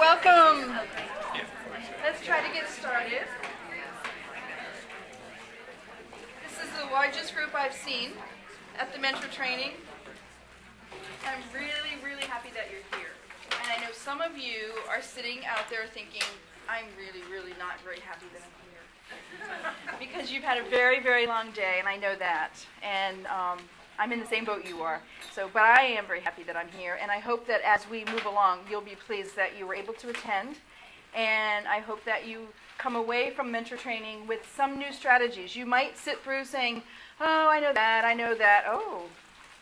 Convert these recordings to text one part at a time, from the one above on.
welcome. Let's try to get started. This is the largest group I've seen at the mentor training. I'm really, really happy that you're here. And I know some of you are sitting out there thinking, I'm really, really not very happy that I'm here. Because you've had a very, very long day, and I know that. And I'm in the same boat you are. But I am very happy that I'm here, and I hope that as we move along, you'll be pleased that you were able to attend, and I hope that you come away from mentor training with some new strategies. You might sit through saying, oh, I know that, oh,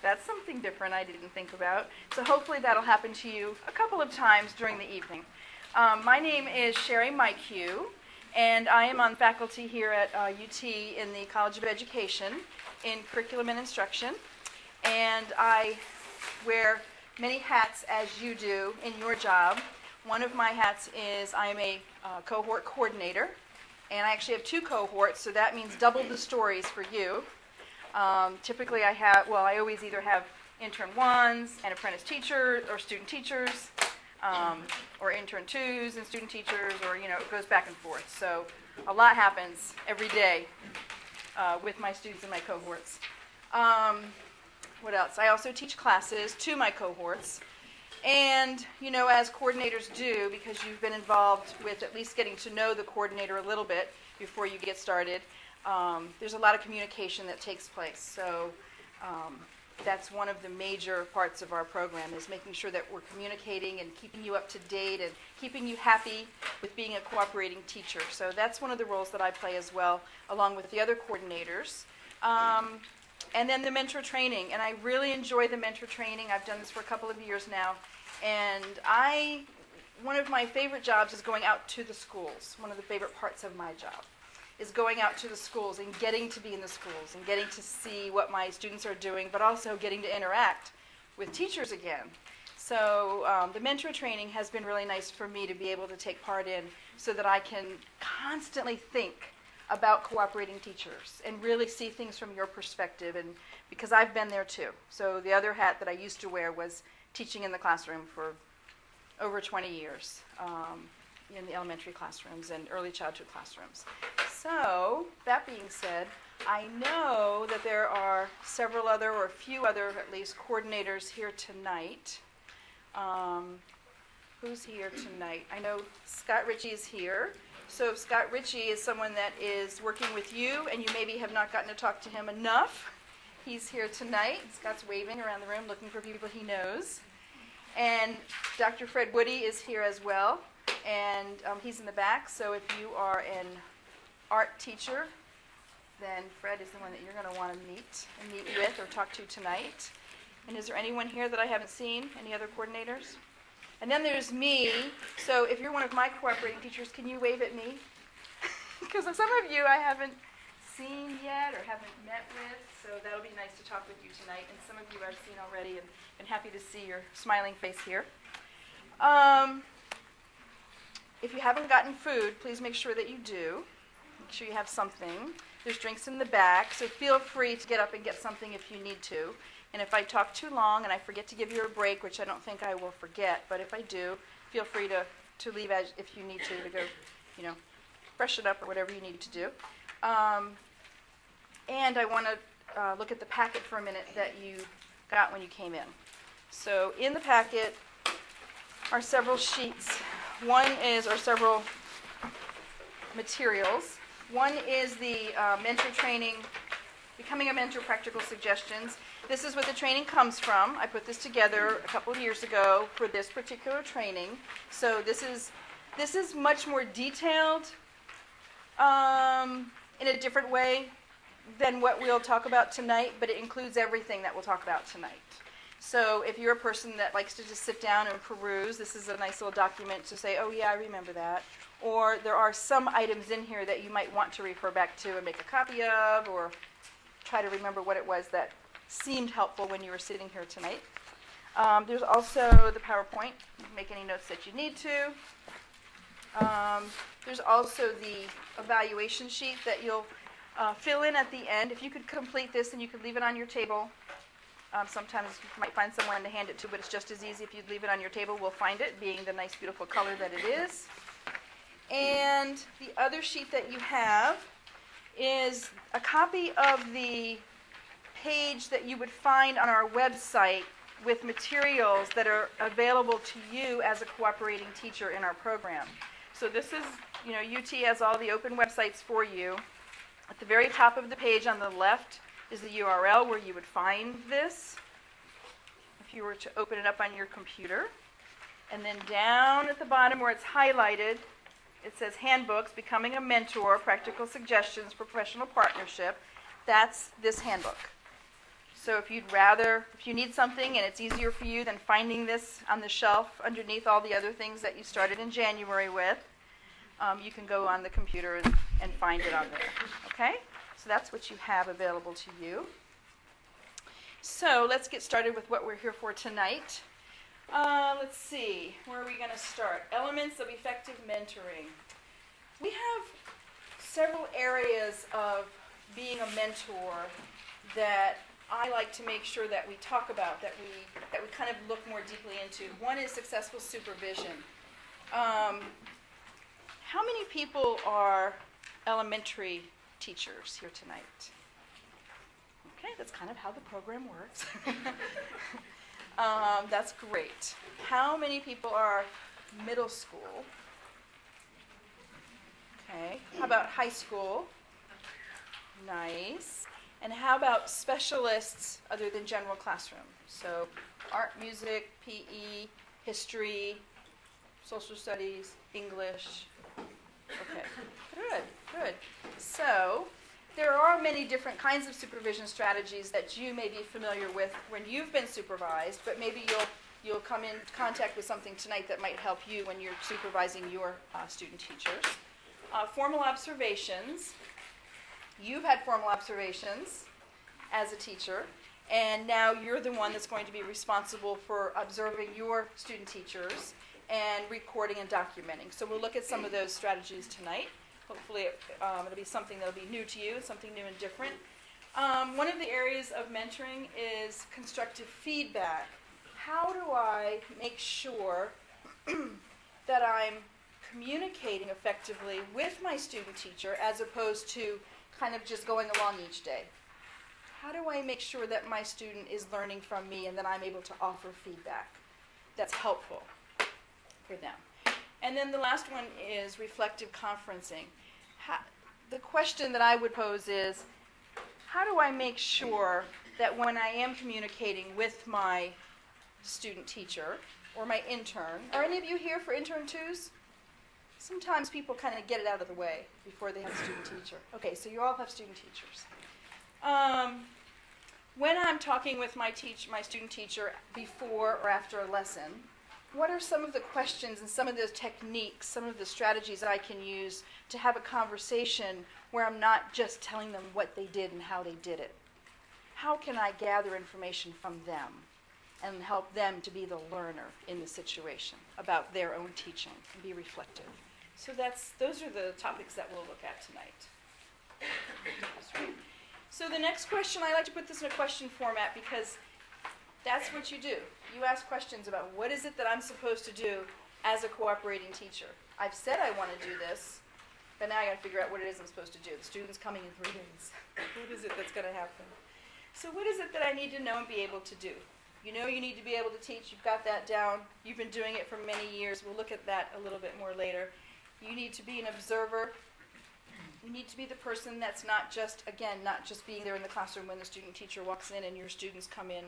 that's something different I didn't think about. So hopefully that'll happen to you a couple of times during the evening. My name is Sherry Mikehue, and I am on faculty here at UT in the College of Education in Curriculum and Instruction. And I wear many hats as you do in your job. One of my hats is I am a cohort coordinator, and I actually have two cohorts, so that means double the stories for you. Typically I always either have intern ones and apprentice teachers or student teachers, or intern twos and student teachers, or it goes back and forth. So a lot happens every day with my students and my cohorts. What else? I also teach classes to my cohorts. And, as coordinators do, because you've been involved with at least getting to know the coordinator a little bit before you get started, there's a lot of communication that takes place. So that's one of the major parts of our program, is making sure that we're communicating and keeping you up to date and keeping you happy with being a cooperating teacher. So that's one of the roles that I play as well, along with the other coordinators. And then the mentor training, and I really enjoy the mentor training. I've done this for a couple of years now, and one of my favorite jobs is going out to the schools. One of the favorite parts of my job is going out to the schools and getting to be in the schools and getting to see what my students are doing, but also getting to interact with teachers again. So the mentor training has been really nice for me to be able to take part in, so that I can constantly think about cooperating teachers and really see things from your perspective, and because I've been there too. So the other hat that I used to wear was teaching in the classroom for over 20 years in the elementary classrooms and early childhood classrooms. So that being said, I know that there are several other, or a few other at least, coordinators here tonight. Who's here tonight? I know Scott Ritchie is here. So if Scott Ritchie is someone that is working with you and you maybe have not gotten to talk to him enough, he's here tonight. Scott's waving around the room looking for people he knows. And Dr. Fred Woody is here as well, and he's in the back. So if you are an art teacher, then Fred is the one that you're going to want to meet with or talk to tonight. And is there anyone here that I haven't seen? Any other coordinators? And then there's me. So if you're one of my cooperating teachers, can you wave at me? Because some of you I haven't seen yet or haven't met with, so that'll be nice to talk with you tonight. And some of you I've seen already and been happy to see your smiling face here. If you haven't gotten food, please make sure that you do. Make sure you have something. There's drinks in the back, so feel free to get up and get something if you need to. And if I talk too long and I forget to give you a break, which I don't think I will forget, but if I do, feel free to leave if you need to go, freshen up or whatever you need to do. And I want to look at the packet for a minute that you got when you came in. So in the packet are several sheets. Several materials. One is the mentor training, Becoming a Mentor Practical Suggestions. This is what the training comes from. I put this together a couple of years ago for this particular training. So this is much more detailed in a different way than what we'll talk about tonight, but it includes everything that we'll talk about tonight. So if you're a person that likes to just sit down and peruse, this is a nice little document to say, oh yeah, I remember that. Or there are some items in here that you might want to refer back to and make a copy of, or try to remember what it was that seemed helpful when you were sitting here tonight. There's also the PowerPoint. You can make any notes that you need to. There's also the evaluation sheet that you'll fill in at the end. If you could complete this and you could leave it on your table Sometimes you might find someone to hand it to, but it's just as easy if you leave it on your table. We'll find it, being the nice, beautiful color that it is. And the other sheet that you have is a copy of the page that you would find on our website with materials that are available to you as a cooperating teacher in our program. So this is, UT has all the open websites for you. At the very top of the page on the left is the URL where you would find this if you were to open it up on your computer. And then down at the bottom where it's highlighted, it says Handbooks, Becoming a Mentor, Practical Suggestions for Professional Partnership. That's this handbook. So if you need something and it's easier for you than finding this on the shelf underneath all the other things that you started in January with, you can go on the computer and find it on there. Okay? So that's what you have available to you. So let's get started with what we're here for tonight. Let's see, where are we going to start? Elements of effective mentoring. We have several areas of being a mentor that I like to make sure that we talk about, that we kind of look more deeply into. One is successful supervision. How many people are elementary teachers here tonight? Okay, that's kind of how the program works. That's great. How many people are middle school? Okay. How about high school? Nice. And how about specialists other than general classroom? So art, music, PE, history, social studies, English. Okay. Good. So there are many different kinds of supervision strategies that you may be familiar with when you've been supervised, but maybe you'll come in contact with something tonight that might help you when you're supervising your student teachers. Formal observations. You've had formal observations as a teacher, and now you're the one that's going to be responsible for observing your student teachers and recording and documenting. So we'll look at some of those strategies tonight. Hopefully it'll be something that'll be new to you, something new and different. One of the areas of mentoring is constructive feedback. How do I make sure that I'm communicating effectively with my student teacher as opposed to kind of just going along each day? How do I make sure that my student is learning from me and that I'm able to offer feedback that's helpful for them? And then the last one is reflective conferencing. The question that I would pose is, how do I make sure that when I am communicating with my student teacher or my intern, are any of you here for intern twos? Sometimes people kind of get it out of the way before they have a student teacher. Okay, so you all have student teachers. When I'm talking with my student teacher before or after a lesson, what are some of the questions and some of the techniques, some of the strategies that I can use to have a conversation where I'm not just telling them what they did and how they did it? How can I gather information from them and help them to be the learner in the situation about their own teaching and be reflective? So those are the topics that we'll look at tonight. So the next question, I like to put this in a question format because that's what you do. You ask questions about what is it that I'm supposed to do as a cooperating teacher. I've said I want to do this, but now I got to figure out what it is I'm supposed to do. The student's coming in 3 days. What is it that's going to happen? So what is it that I need to know and be able to do? You know you need to be able to teach. You've got that down. You've been doing it for many years. We'll look at that a little bit more later. You need to be an observer. You need to be the person that's not just being there in the classroom when the student teacher walks in and your students come in.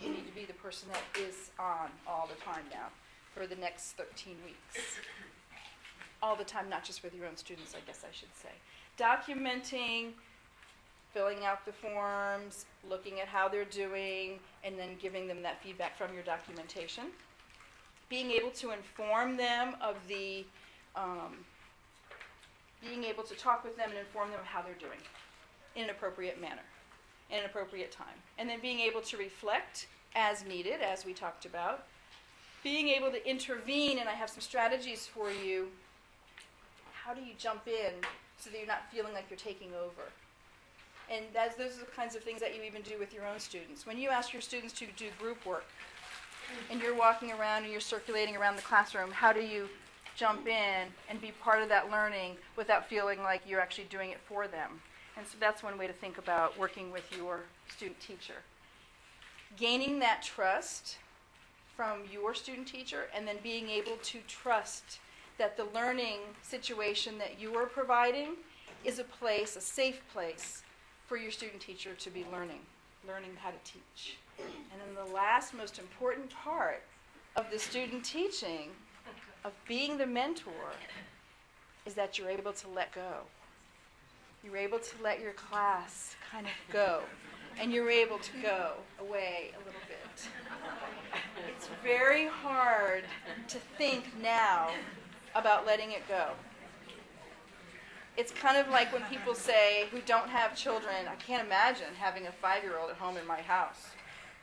You need to be the person that is on all the time now for the next 13 weeks. All the time, not just with your own students, I guess I should say. Documenting, filling out the forms, looking at how they're doing, and then giving them that feedback from your documentation. Being able to inform them of being able to talk with them and inform them of how they're doing in an appropriate manner, in an appropriate time. And then being able to reflect as needed, as we talked about. Being able to intervene, and I have some strategies for you. How do you jump in so that you're not feeling like you're taking over? And those are the kinds of things that you even do with your own students. When you ask your students to do group work, and you're walking around and you're circulating around the classroom, how do you jump in and be part of that learning without feeling like you're actually doing it for them? And so that's one way to think about working with your student teacher. Gaining that trust from your student teacher, and then being able to trust that the learning situation that you are providing is a safe place for your student teacher to be learning how to teach. And then the last most important part of the student teaching, of being the mentor, is that you're able to let go. You're able to let your class kind of go. And you're able to go away a little bit. It's very hard to think now about letting it go. It's kind of like when people say, who don't have children, I can't imagine having a 5-year-old at home in my house.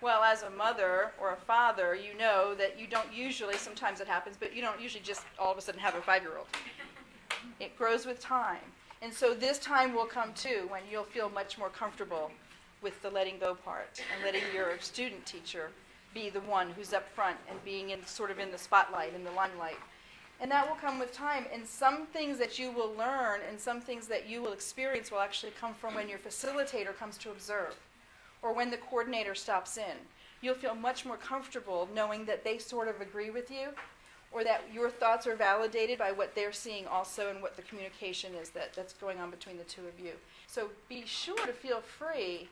Well, as a mother or a father, you know that you don't usually, sometimes it happens, but you don't usually just all of a sudden have a 5-year-old. It grows with time. And so this time will come too when you'll feel much more comfortable with the letting go part and letting your student teacher be the one who's up front and being in the spotlight, in the limelight. And that will come with time. And some things that you will learn and some things that you will experience will actually come from when your facilitator comes to observe or when the coordinator stops in. You'll feel much more comfortable knowing that they sort of agree with you, or that your thoughts are validated by what they're seeing also and what the communication is that's going on between the two of you. So be sure to feel free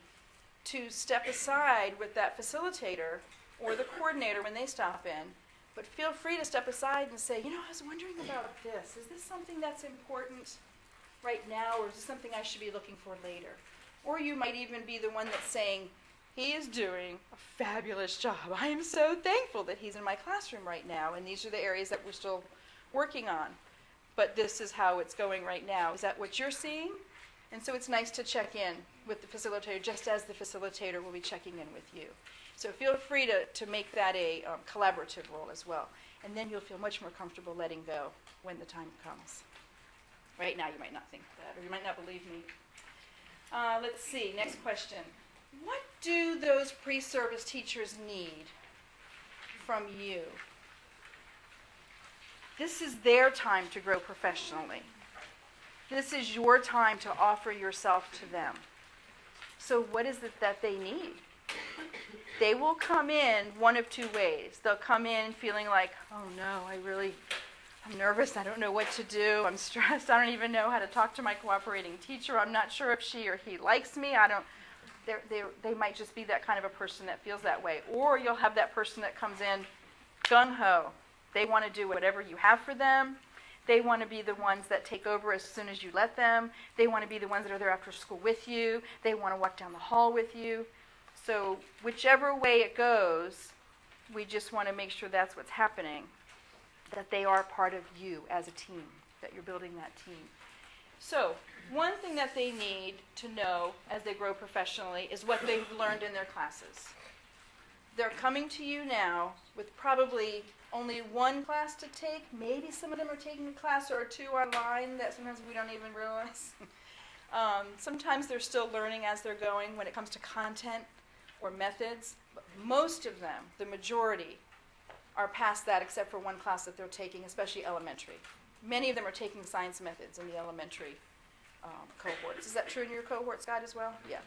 to step aside with that facilitator or the coordinator when they stop in. But feel free to step aside and say, I was wondering about this. Is this something that's important right now, or is this something I should be looking for later? Or you might even be the one that's saying, he is doing a fabulous job. I am so thankful that he's in my classroom right now, and these are the areas that we're still working on. But this is how it's going right now. Is that what you're seeing? And so it's nice to check in with the facilitator, just as the facilitator will be checking in with you. So feel free to make that a collaborative role as well. And then you'll feel much more comfortable letting go when the time comes. Right now you might not think that, or you might not believe me. Let's see, next question. What do those pre-service teachers need from you? This is their time to grow professionally. This is your time to offer yourself to them. So what is it that they need? They will come in one of two ways. They'll come in feeling like, oh no, I'm nervous, I don't know what to do, I'm stressed, I don't even know how to talk to my cooperating teacher, I'm not sure if she or he likes me, they might just be that kind of a person that feels that way. Or you'll have that person that comes in gung-ho. They want to do whatever you have for them. They want to be the ones that take over as soon as you let them. They want to be the ones that are there after school with you. They want to walk down the hall with you. So whichever way it goes, we just want to make sure that's what's happening, that they are part of you as a team, that you're building that team. So one thing that they need to know as they grow professionally is what they've learned in their classes. They're coming to you now with probably only one class to take. Maybe some of them are taking a class or two online that sometimes we don't even realize. Sometimes they're still learning as they're going when it comes to content or methods. But most of them, the majority, are past that except for one class that they're taking, especially elementary. Many of them are taking science methods in the elementary cohorts. Is that true in your cohort, Scott, as well? Yeah.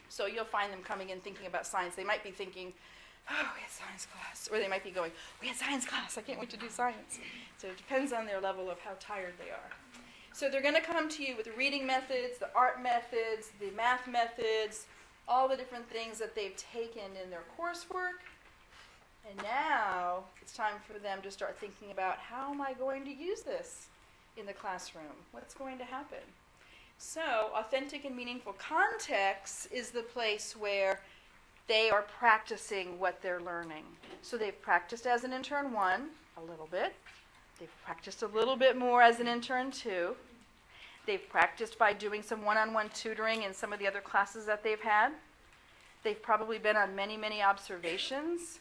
So you'll find them coming in thinking about science. They might be thinking, oh, we had science class. Or they might be going, we had science class. I can't wait to do science. So it depends on their level of how tired they are. So they're going to come to you with the reading methods, the art methods, the math methods, all the different things that they've taken in their coursework. And now it's time for them to start thinking about, how am I going to use this in the classroom? What's going to happen? So authentic and meaningful context is the place where they are practicing what they're learning. So they've practiced as an intern 1 a little bit. They've practiced a little bit more as an intern 2. They've practiced by doing some one-on-one tutoring in some of the other classes that they've had. They've probably been on many, many observations.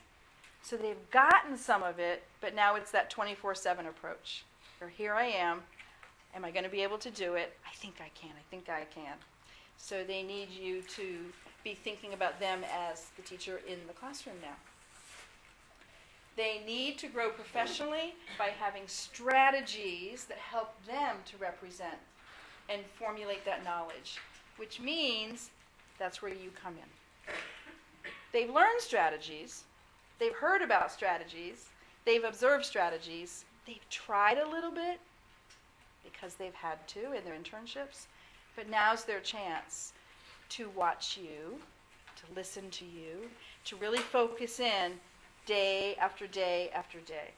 So they've gotten some of it, but now it's that 24/7 approach. Or here I am. Am I going to be able to do it? I think I can. So they need you to be thinking about them as the teacher in the classroom now. They need to grow professionally by having strategies that help them to represent and formulate that knowledge, which means that's where you come in. They've learned strategies, they've heard about strategies, they've observed strategies, they've tried a little bit because they've had to in their internships, but now's their chance to watch you, to listen to you, to really focus in day after day after day.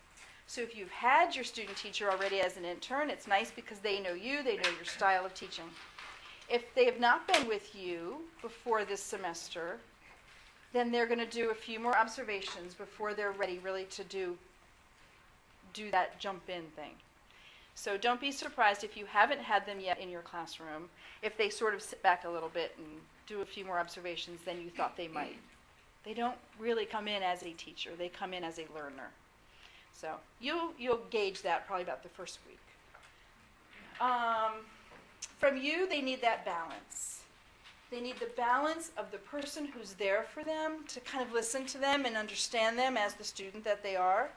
So if you've had your student teacher already as an intern, it's nice because they know you, they know your style of teaching. If they have not been with you before this semester, then they're going to do a few more observations before they're ready really to do that jump in thing. So don't be surprised if you haven't had them yet in your classroom, if they sort of sit back a little bit and do a few more observations than you thought they might. They don't really come in as a teacher, they come in as a learner. So you'll gauge that probably about the first week. From you, they need that balance. They need the balance of the person who's there for them, to kind of listen to them and understand them as the student that they are.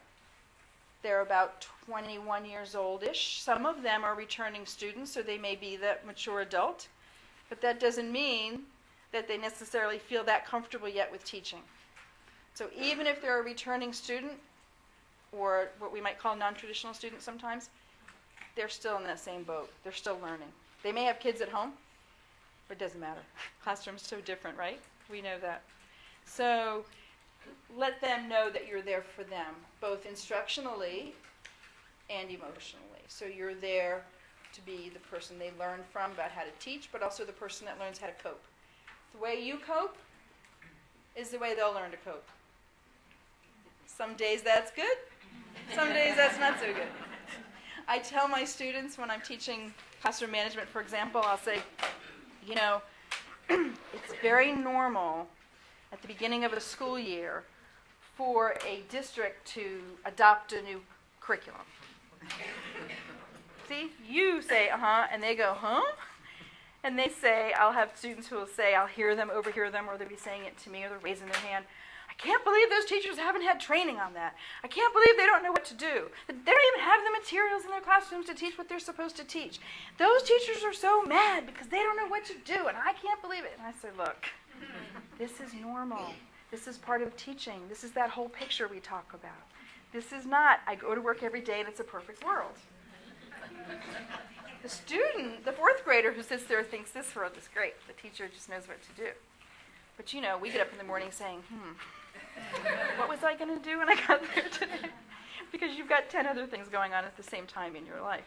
They're about 21 years old-ish. Some of them are returning students, so they may be that mature adult. But that doesn't mean that they necessarily feel that comfortable yet with teaching. So even if they're a returning student, or what we might call non-traditional students sometimes, they're still in that same boat. They're still learning. They may have kids at home, but it doesn't matter. Classroom's so different, right? We know that. So let them know that you're there for them, both instructionally and emotionally. So you're there to be the person they learn from about how to teach, but also the person that learns how to cope. The way you cope is the way they'll learn to cope. Some days that's good, some days that's not so good. I tell my students when I'm teaching classroom management, for example, I'll say, it's very normal at the beginning of a school year for a district to adopt a new curriculum. See, you say, and they go, huh? And they say, I'll have students who will say, I'll overhear them, or they'll be saying it to me, or they're raising their hand. I can't believe those teachers haven't had training on that. I can't believe they don't know what to do. They don't even have the materials in their classrooms to teach what they're supposed to teach. Those teachers are so mad because they don't know what to do, and I can't believe it. And I say, look, this is normal. This is part of teaching. This is that whole picture we talk about. This is not, I go to work every day and it's a perfect world. The student, the fourth grader who sits there thinks this world is great. The teacher just knows what to do. But we get up in the morning saying, what was I going to do when I got there today? Because you've got 10 other things going on at the same time in your life.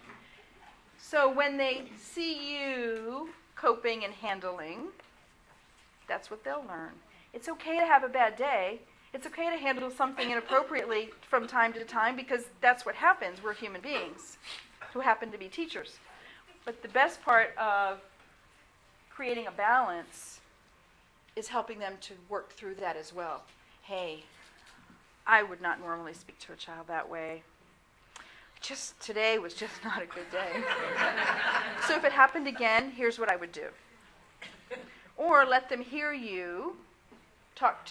So when they see you coping and handling, that's what they'll learn. It's okay to have a bad day. It's okay to handle something inappropriately from time to time because that's what happens. We're human beings who happen to be teachers. But the best part of creating a balance is helping them to work through that as well. Hey, I would not normally speak to a child that way. Just today was just not a good day. So if it happened again, here's what I would do. Or let them hear you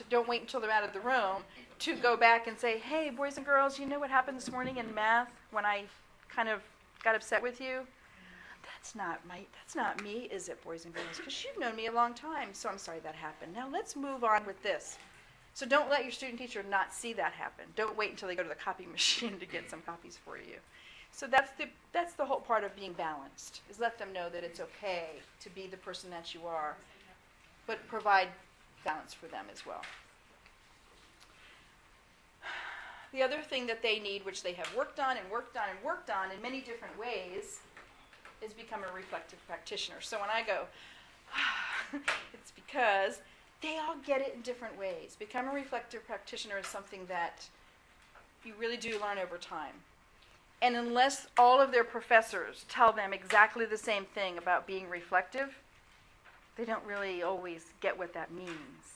don't wait until they're out of the room to go back and say, hey, boys and girls, you know what happened this morning in math when I kind of got upset with you? That's not me, is it, boys and girls? Because you've known me a long time, so I'm sorry that happened. Now let's move on with this. So don't let your student teacher not see that happen. Don't wait until they go to the copy machine to get some copies for you. So that's the whole part of being balanced, is let them know that it's okay to be the person that you are, but provide balance for them as well. The other thing that they need, which they have worked on in many different ways, is become a reflective practitioner. So when I go, it's because they all get it in different ways. Become a reflective practitioner is something that you really do learn over time. And unless all of their professors tell them exactly the same thing about being reflective, they don't really always get what that means.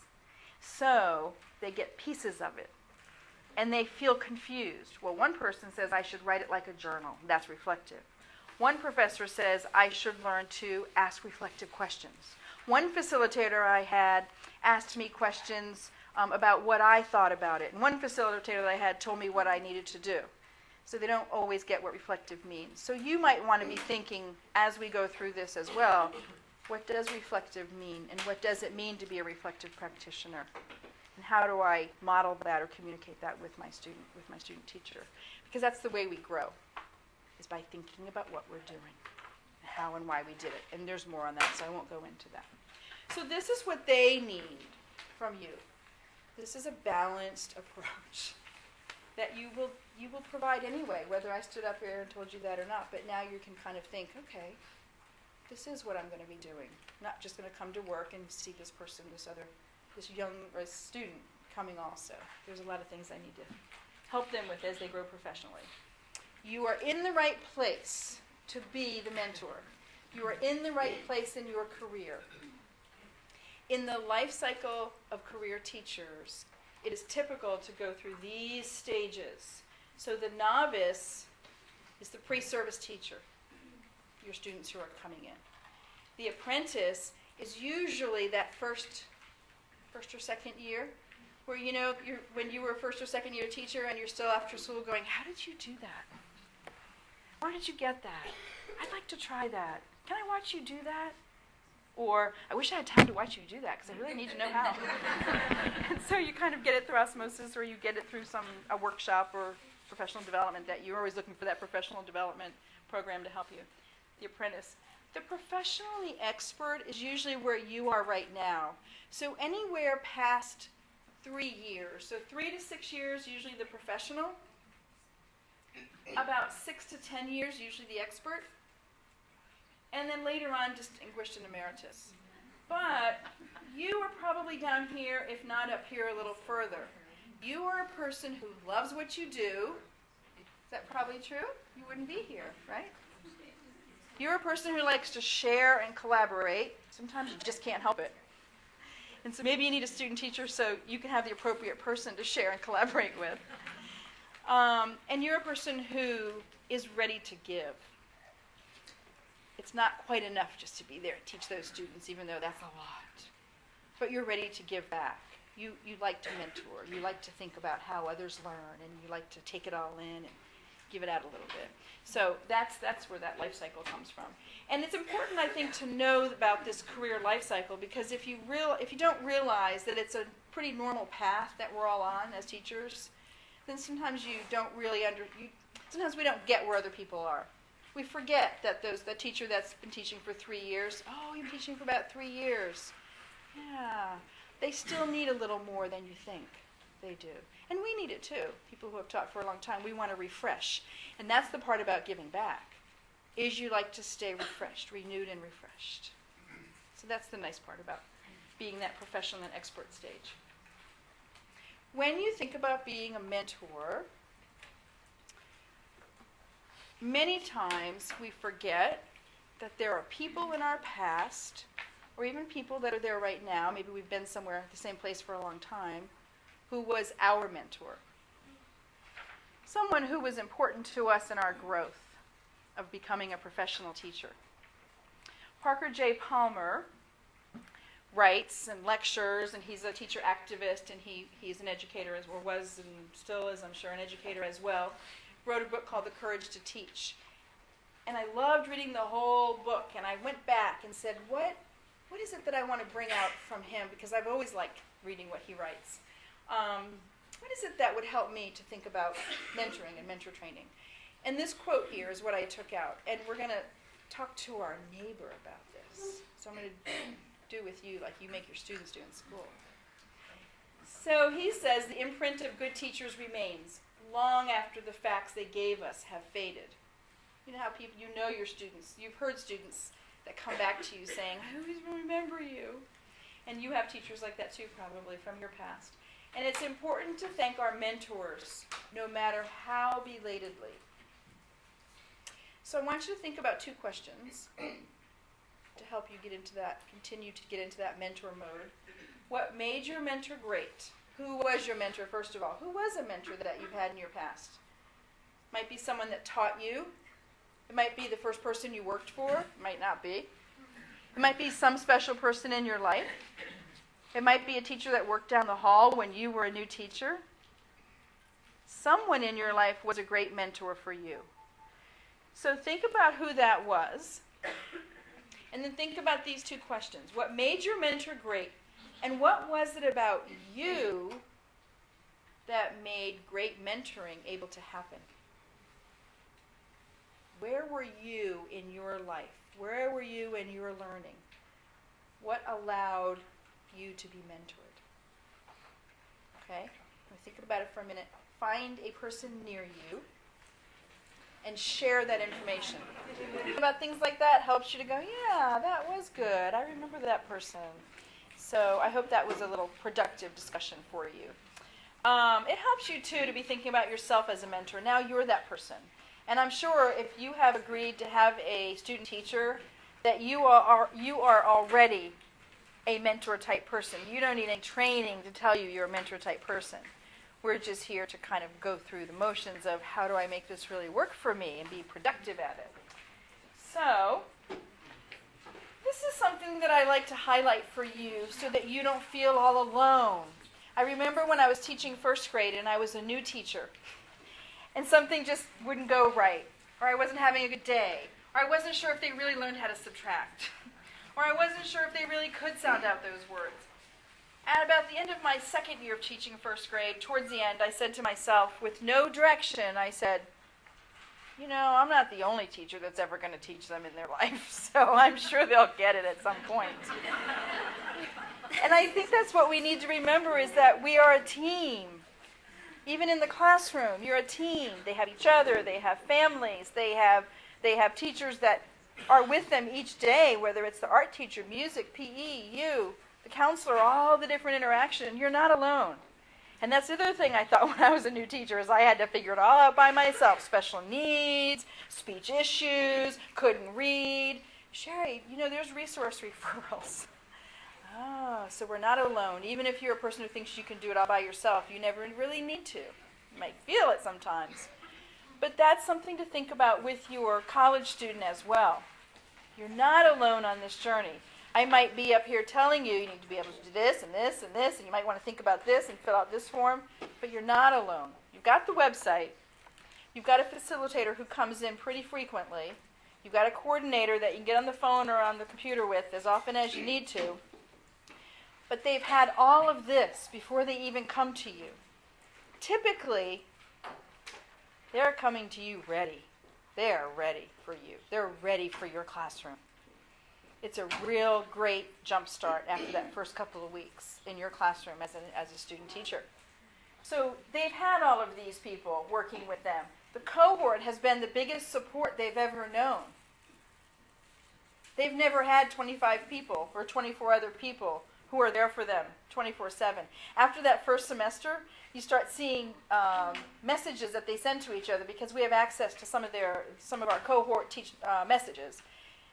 So they get pieces of it. And they feel confused. Well, one person says, I should write it like a journal. That's reflective. One professor says, I should learn to ask reflective questions. One facilitator I had asked me questions about what I thought about it. And one facilitator that I had told me what I needed to do. So they don't always get what reflective means. So you might want to be thinking as we go through this as well, what does reflective mean? And what does it mean to be a reflective practitioner? And how do I model that or communicate that with my student teacher? Because that's the way we grow, is by thinking about what we're doing, and how and why we did it. And there's more on that, so I won't go into that. So this is what they need from you. This is a balanced approach that you will provide anyway, whether I stood up here and told you that or not. But now you can kind of think, okay, this is what I'm going to be doing. I'm not just going to come to work and see this person, this young student coming also. There's a lot of things I need to help them with as they grow professionally. You are in the right place to be the mentor. You are in the right place in your career. In the life cycle of career teachers, it is typical to go through these stages. So the novice is the pre-service teacher, your students who are coming in. The apprentice is usually that first or second year, where when you were a first or second year teacher and you're still after school going, how did you do that? Where did you get that? I'd like to try that. Can I watch you do that? Or, I wish I had time to watch you do that because I really need to know how. And so you kind of get it through osmosis, or you get it through a workshop or professional development that you're always looking for that professional development program to help you. The apprentice. The professionally expert is usually where you are right now. So anywhere past 3 years. So 3 to 6 years, usually the professional. About 6 to 10 years, usually the expert. And then later on, distinguished and emeritus. But you are probably down here, if not up here a little further. You are a person who loves what you do. Is that probably true? You wouldn't be here, right? You're a person who likes to share and collaborate. Sometimes you just can't help it. And so maybe you need a student teacher so you can have the appropriate person to share and collaborate with. And you're a person who is ready to give. It's not quite enough just to be there and teach those students, even though that's a lot. But you're ready to give back. You like to mentor. You like to think about how others learn, and you like to take it all in and give it out a little bit. So that's where that life cycle comes from. And it's important, I think, to know about this career life cycle, because if you don't realize that it's a pretty normal path that we're all on as teachers, then sometimes you don't really sometimes we don't get where other people are. We forget that the teacher that's been teaching for 3 years, you've been teaching for about 3 years. Yeah, they still need a little more than you think they do. And we need it too. People who have taught for a long time, we want to refresh. And that's the part about giving back, is you like to stay refreshed, renewed and refreshed. So that's the nice part about being that professional and expert stage. When you think about being a mentor, many times we forget that there are people in our past, or even people that are there right now, maybe we've been somewhere, the same place for a long time, who was our mentor. Someone who was important to us in our growth of becoming a professional teacher. Parker J. Palmer writes and lectures, and he's a teacher activist, and he's an educator, or was and still is, I'm sure, an educator as well. Wrote a book called The Courage to Teach. And I loved reading the whole book, and I went back and said, what is it that I want to bring out from him? Because I've always liked reading what he writes. What is it that would help me to think about mentoring and mentor training? And this quote here is what I took out, and we're going to talk to our neighbor about this. So I'm going to do with you like you make your students do in school. So he says, the imprint of good teachers remains long after the facts they gave us have faded. You know how people, your students, you've heard students that come back to you saying, I always remember you. And you have teachers like that too, probably, from your past. And it's important to thank our mentors, no matter how belatedly. So I want you to think about 2 questions to help you continue to get into that mentor mode. What made your mentor great? Who was your mentor, first of all? Who was a mentor that you've had in your past? Might be someone that taught you. It might be the first person you worked for. It might not be. It might be some special person in your life. It might be a teacher that worked down the hall when you were a new teacher. Someone in your life was a great mentor for you. So think about who that was. And then think about these two questions. What made your mentor great? And what was it about you that made great mentoring able to happen? Where were you in your life? Where were you in your learning? What allowed you to be mentored? Okay? Think about it for a minute. Find a person near you and share that information. About things like that helps you to go, yeah, that was good. I remember that person. So I hope that was a little productive discussion for you. It helps you, too, to be thinking about yourself as a mentor. Now you're that person. And I'm sure if you have agreed to have a student teacher, that you are already a mentor-type person. You don't need any training to tell you you're a mentor-type person. We're just here to kind of go through the motions of how do I make this really work for me and be productive at it. So, this is something that I like to highlight for you so that you don't feel all alone. I remember when I was teaching first grade and I was a new teacher and something just wouldn't go right, or I wasn't having a good day, or I wasn't sure if they really learned how to subtract, or I wasn't sure if they really could sound out those words. At about the end of my second year of teaching first grade, towards the end, I said to myself, with no direction, I said, you know, I'm not the only teacher that's ever going to teach them in their life, so I'm sure they'll get it at some point. And I think that's what we need to remember is that we are a team. Even in the classroom, you're a team. They have each other, they have families, they have teachers that are with them each day, whether it's the art teacher, music, PE, you, the counselor, all the different interaction. You're not alone. And that's the other thing I thought when I was a new teacher is I had to figure it all out by myself. Special needs, speech issues, couldn't read. Sherry, you know, there's resource referrals. Oh, so we're not alone. Even if you're a person who thinks you can do it all by yourself, you never really need to. You might feel it sometimes. But that's something to think about with your college student as well. You're not alone on this journey. I might be up here telling you need to be able to do this and this and this, and you might want to think about this and fill out this form, but you're not alone. You've got the website. You've got a facilitator who comes in pretty frequently. You've got a coordinator that you can get on the phone or on the computer with as often as you need to. But they've had all of this before they even come to you. Typically, they're coming to you ready. They're ready for you. They're ready for your classroom. It's a real great jump start after that first couple of weeks in your classroom as a student teacher. So they've had all of these people working with them. The cohort has been the biggest support they've ever known. They've never had 25 people or 24 other people who are there for them 24/7. After that first semester, you start seeing messages that they send to each other because we have access to some of our cohort messages.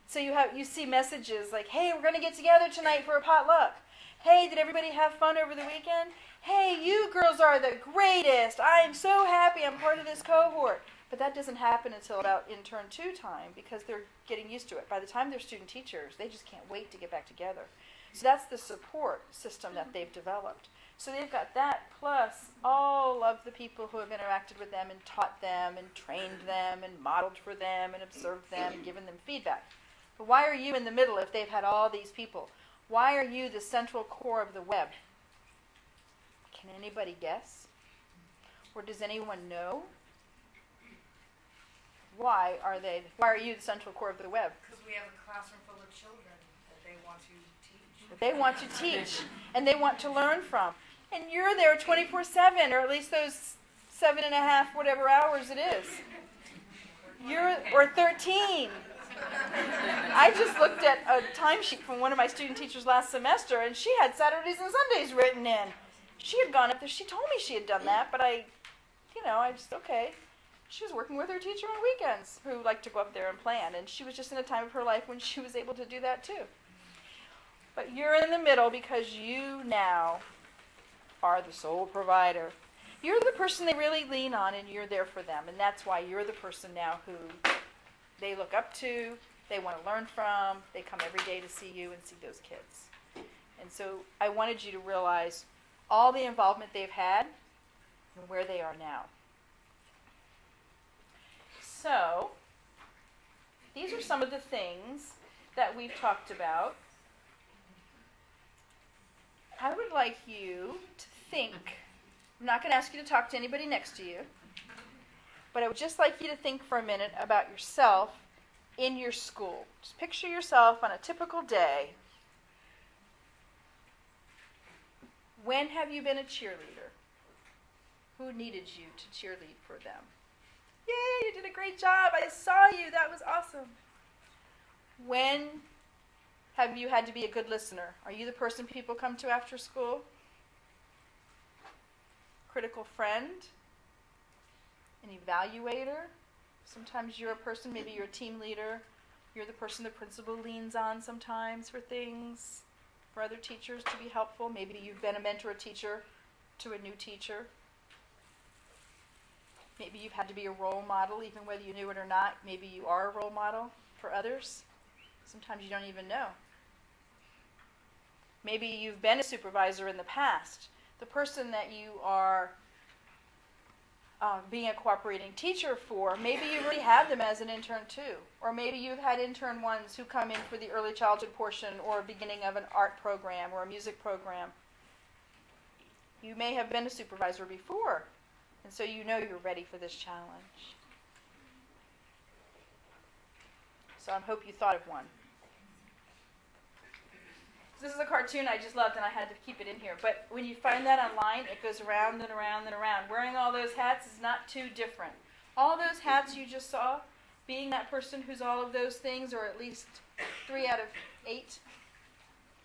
So you see messages like, hey, we're going to get together tonight for a potluck. Hey, did everybody have fun over the weekend? Hey, you girls are the greatest. I am so happy I'm part of this cohort. But that doesn't happen until about intern 2 time because they're getting used to it. By the time they're student teachers, they just can't wait to get back together. So that's the support system that they've developed. So they've got that plus all of the people who have interacted with them and taught them and trained them and modeled for them and observed them and given them feedback. But why are you in the middle if they've had all these people? Why are you the central core of the web? Can anybody guess? Or does anyone know? Why are you the central core of the web? Because we have a classroom full of children that they want to teach. That they want to teach and they want to learn from. And you're there 24/7, or at least those 7.5 whatever hours it is. Or 13. I just looked at a timesheet from one of my student teachers last semester, and she had Saturdays and Sundays written in. She had gone up there. She told me she had done that, but I just, okay. She was working with her teacher on weekends who liked to go up there and plan, and she was just in a time of her life when she was able to do that too. But you're in the middle because you now are the sole provider. You're the person they really lean on, and you're there for them, and that's why you're the person now who they look up to, they want to learn from, they come every day to see you and see those kids. And so I wanted you to realize all the involvement they've had and where they are now. So, these are some of the things that we've talked about. I would like you to think, I'm not going to ask you to talk to anybody next to you, but I would just like you to think for a minute about yourself in your school. Just picture yourself on a typical day. When have you been a cheerleader? Who needed you to cheerlead for them? Yay, you did a great job. I saw you. That was awesome. When have you had to be a good listener? Are you the person people come to after school? Critical friend? An evaluator? Sometimes you're a person, maybe you're a team leader. You're the person the principal leans on sometimes for things, for other teachers to be helpful. Maybe you've been a mentor, teacher to a new teacher. Maybe you've had to be a role model, even whether you knew it or not. Maybe you are a role model for others. Sometimes you don't even know. Maybe you've been a supervisor in the past. The person that you are being a cooperating teacher for, maybe you already have them as an intern too. Or maybe you've had intern ones who come in for the early childhood portion or beginning of an art program or a music program. You may have been a supervisor before, and so you know you're ready for this challenge. So I hope you thought of one. This is a cartoon I just loved, and I had to keep it in here. But when you find that online, it goes around and around and around. Wearing all those hats is not too different. All those hats you just saw, being that person who's all of those things, or at least 3 out of 8,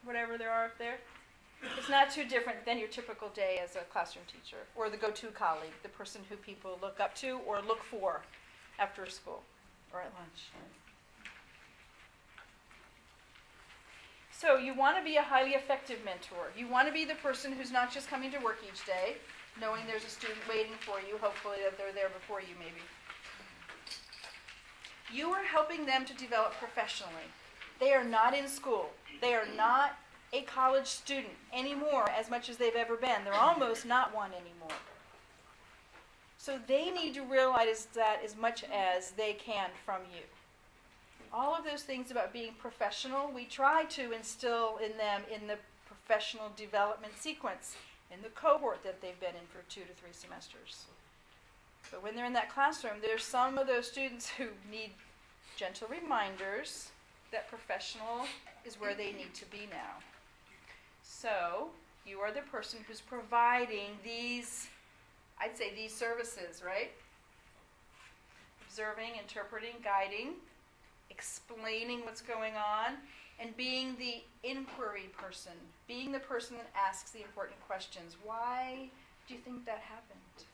whatever there are up there, it's not too different than your typical day as a classroom teacher, or the go-to colleague, the person who people look up to or look for after school or at lunch. So you want to be a highly effective mentor. You want to be the person who's not just coming to work each day, knowing there's a student waiting for you, hopefully that they're there before you maybe. You are helping them to develop professionally. They are not in school. They are not a college student anymore as much as they've ever been. They're almost not one anymore. So they need to realize that as much as they can from you. All of those things about being professional, we try to instill in them in the professional development sequence, in the cohort that they've been in for 2 to 3 semesters. But when they're in that classroom, there's some of those students who need gentle reminders that professional is where they need to be now. So you are the person who's providing these, I'd say these services, right? Observing, interpreting, guiding, explaining what's going on, and being the inquiry person, being the person that asks the important questions. Why do you think that happened?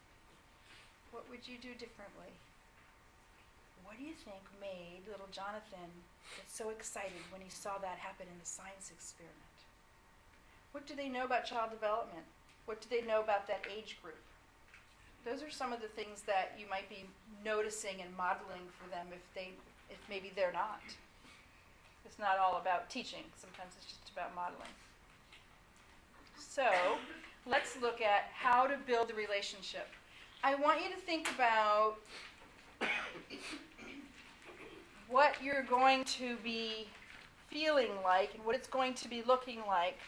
What would you do differently? What do you think made little Jonathan get so excited when he saw that happen in the science experiment? What do they know about child development? What do they know about that age group? Those are some of the things that you might be noticing and modeling for them if maybe they're not. It's not all about teaching. Sometimes it's just about modeling. So let's look at how to build the relationship. I want you to think about what you're going to be feeling like and what it's going to be looking like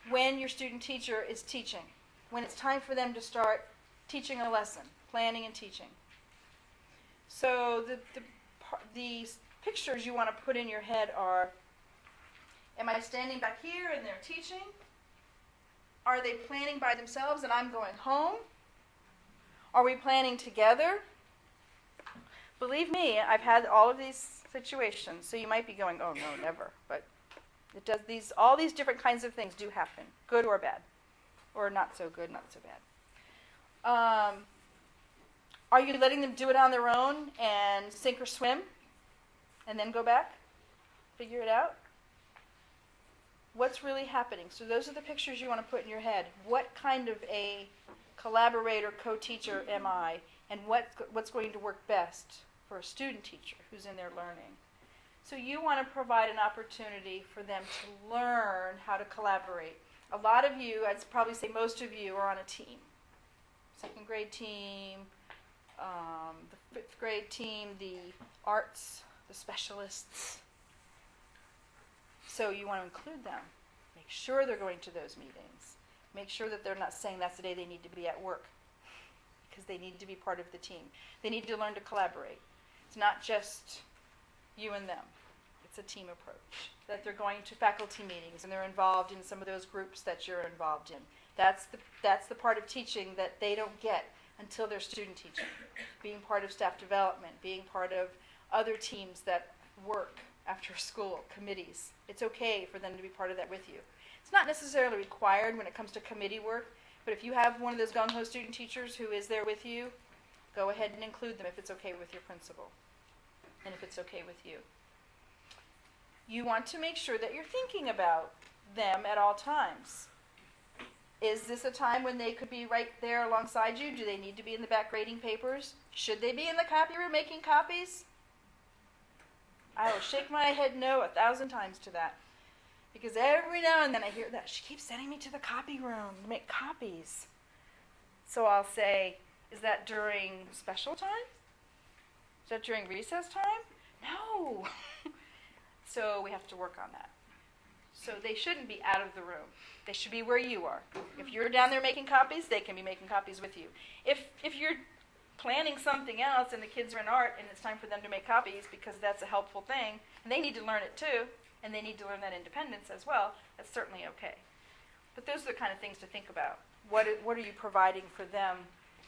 when your student teacher is teaching, when it's time for them to start teaching a lesson, planning and teaching. So the pictures you want to put in your head are, am I standing back here and they're teaching? Are they planning by themselves and I'm going home? Are we planning together? Believe me, I've had all of these situations, so you might be going, oh no, never. But it does all these different kinds of things do happen, good or bad, or not so good, not so bad. Are you letting them do it on their own and sink or swim and then go back, figure it out? What's really happening? So those are the pictures you want to put in your head. What kind of a collaborator, co-teacher am I, and what's going to work best for a student teacher who's in there learning? So you want to provide an opportunity for them to learn how to collaborate. A lot of you, I'd probably say most of you, are on a team. Second grade team, the fifth grade team, the arts, the specialists. So you want to include them. Make sure they're going to those meetings. Make sure that they're not saying that's the day they need to be at work, because they need to be part of the team. They need to learn to collaborate. It's not just you and them. It's a team approach. That they're going to faculty meetings and they're involved in some of those groups that you're involved in. That's the part of teaching that they don't get until they're student teaching. Being part of staff development, being part of other teams that work after school, committees. It's okay for them to be part of that with you. It's not necessarily required when it comes to committee work, but if you have one of those gung-ho student teachers who is there with you, go ahead and include them if it's okay with your principal and if it's okay with you. You want to make sure that you're thinking about them at all times. Is this a time when they could be right there alongside you? Do they need to be in the back grading papers? Should they be in the copy room making copies? I will shake my head no 1,000 times to that. Because every now and then I hear that. She keeps sending me to the copy room to make copies. So I'll say, is that during special time? Is that during recess time? No. So we have to work on that. So they shouldn't be out of the room. They should be where you are. If you're down there making copies, they can be making copies with you. If you're planning something else and the kids are in art and it's time for them to make copies because that's a helpful thing, and they need to learn it too, and they need to learn that independence as well, that's certainly okay. But those are the kind of things to think about. What are you providing for them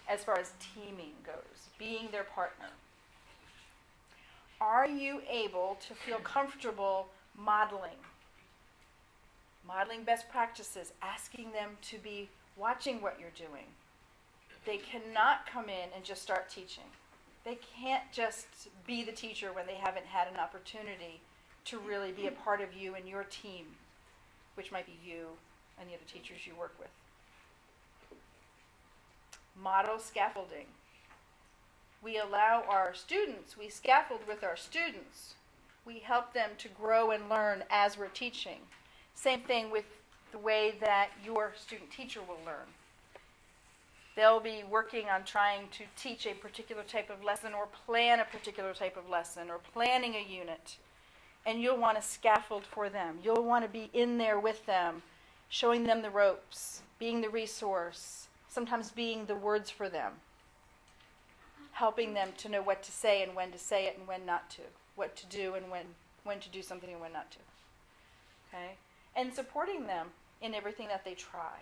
as far as teaming goes, being their partner? Are you able to feel comfortable modeling best practices, asking them to be watching what you're doing? They cannot come in and just start teaching. They can't just be the teacher when they haven't had an opportunity to really be a part of you and your team, which might be you and the other teachers you work with. Model scaffolding. We allow our students, we scaffold with our students. We help them to grow and learn as we're teaching. Same thing with the way that your student teacher will learn. They'll be working on trying to teach a particular type of lesson or plan a particular type of lesson or planning a unit. And you'll want to scaffold for them. You'll want to be in there with them, showing them the ropes, being the resource, sometimes being the words for them, helping them to know what to say and when to say it and when not to, what to do and when to do something and when not to. Okay? And supporting them in everything that they try.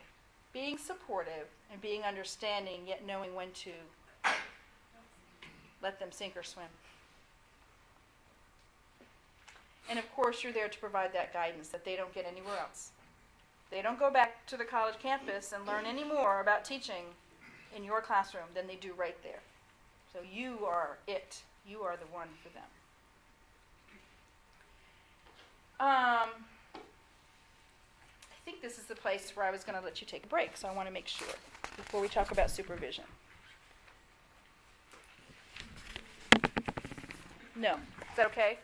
Being supportive and being understanding, yet knowing when to let them sink or swim. And of course, you're there to provide that guidance that they don't get anywhere else. They don't go back to the college campus and learn any more about teaching in your classroom than they do right there. So you are it. You are the one for them. I think this is the place where I was going to let you take a break, so I want to make sure before we talk about supervision. No. Is that okay?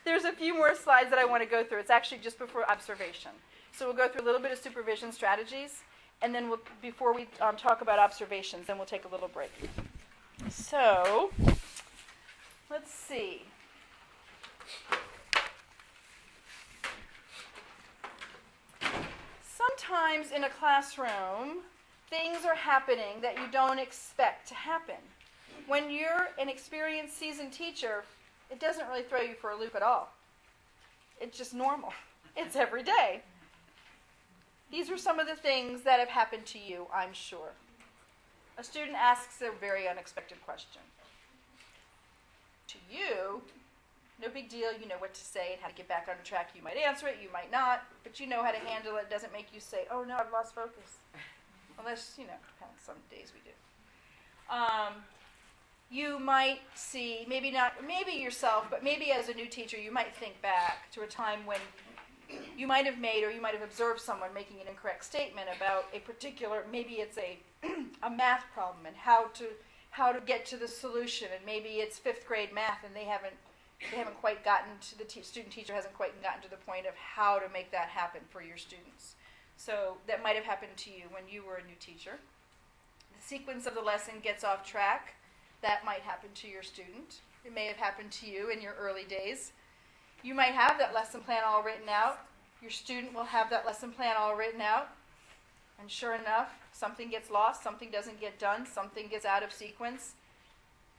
There's a few more slides that I want to go through. It's actually just before observation. So we'll go through a little bit of supervision strategies, and then before we talk about observations, then we'll take a little break. So, let's see. Sometimes in a classroom, things are happening that you don't expect to happen. When you're an experienced, seasoned teacher, it doesn't really throw you for a loop at all. It's just normal. It's every day. These are some of the things that have happened to you, I'm sure. A student asks a very unexpected question. To you, no big deal. You know what to say and how to get back on track. You might answer it, you might not, but you know how to handle it. It doesn't make you say, oh no, I've lost focus. Unless, some days we do. You might see, maybe yourself, but maybe as a new teacher, you might think back to a time when you might have made or you might have observed someone making an incorrect statement about a particular, maybe it's a math problem and how to get to the solution, and maybe it's 5th grade math and they haven't they haven't quite gotten to, the student teacher hasn't quite gotten to the point of how to make that happen for your students. So that might have happened to you when you were a new teacher. The sequence of the lesson gets off track. That might happen to your student. It may have happened to you in your early days. You might have that lesson plan all written out. Your student will have that lesson plan all written out. And sure enough, something gets lost, something doesn't get done, something gets out of sequence.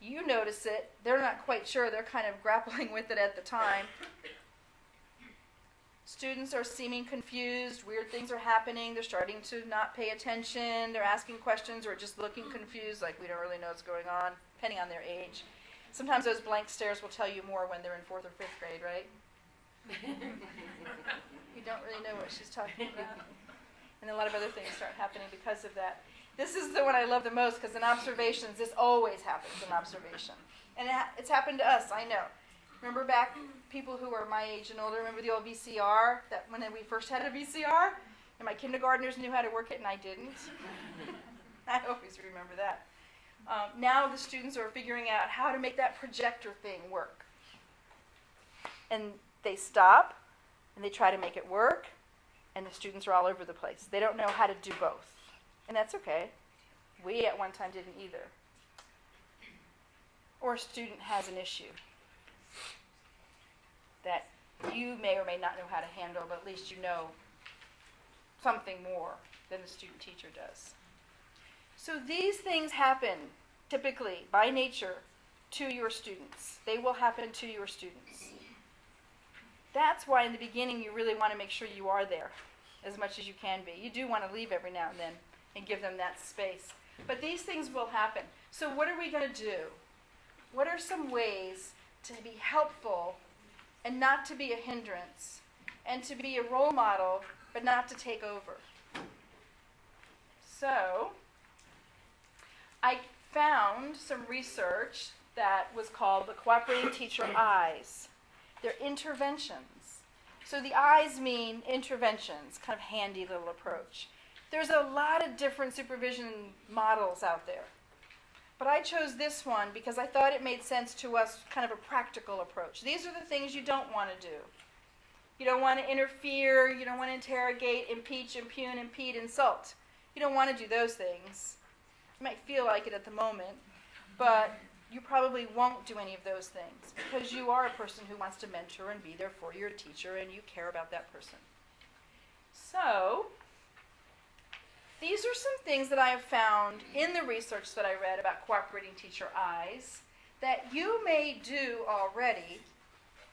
You notice it. They're not quite sure. They're kind of grappling with it at the time. Students are seeming confused. Weird things are happening. They're starting to not pay attention. They're asking questions or just looking confused, like we don't really know what's going on, depending on their age. Sometimes those blank stares will tell you more when they're in 4th or 5th grade, right? You don't really know what she's talking about. And a lot of other things start happening because of that. This is the one I love the most because in observations, this always happens in observation. And it's happened to us, I know. Remember back, people who are my age and older, remember the old VCR, that when we first had a VCR? And my kindergartners knew how to work it and I didn't. I always remember that. Now the students are figuring out how to make that projector thing work. And they stop and they try to make it work, and the students are all over the place. They don't know how to do both. And that's okay. We at one time didn't either. Or a student has an issue that you may or may not know how to handle, but at least you know something more than the student teacher does. So these things happen typically by nature to your students. They will happen to your students. That's why in the beginning you really want to make sure you are there as much as you can be. You do want to leave every now and then and give them that space. But these things will happen. So what are we going to do? What are some ways to be helpful and not to be a hindrance, and to be a role model but not to take over? So I found some research that was called the Cooperating Teacher Eyes. They're interventions. So the eyes mean interventions, kind of handy little approach. There's a lot of different supervision models out there. But I chose this one because I thought it made sense to us, kind of a practical approach. These are the things you don't want to do. You don't want to interfere, you don't want to interrogate, impeach, impugn, impede, insult. You don't want to do those things. You might feel like it at the moment, but you probably won't do any of those things because you are a person who wants to mentor and be there for your teacher and you care about that person. So, these are some things that I have found in the research that I read about cooperating teacher eyes that you may do already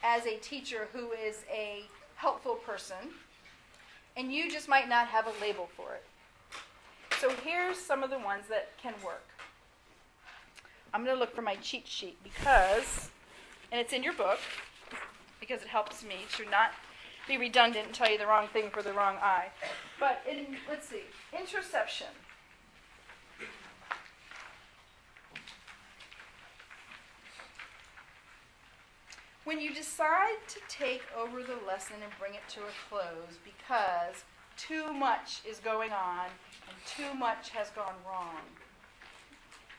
as a teacher who is a helpful person, and you just might not have a label for it. So here's some of the ones that can work. I'm going to look for my cheat sheet because, and it's in your book, because it helps me to not be redundant and tell you the wrong thing for the wrong eye. But let's see, interception. When you decide to take over the lesson and bring it to a close because too much is going on and too much has gone wrong,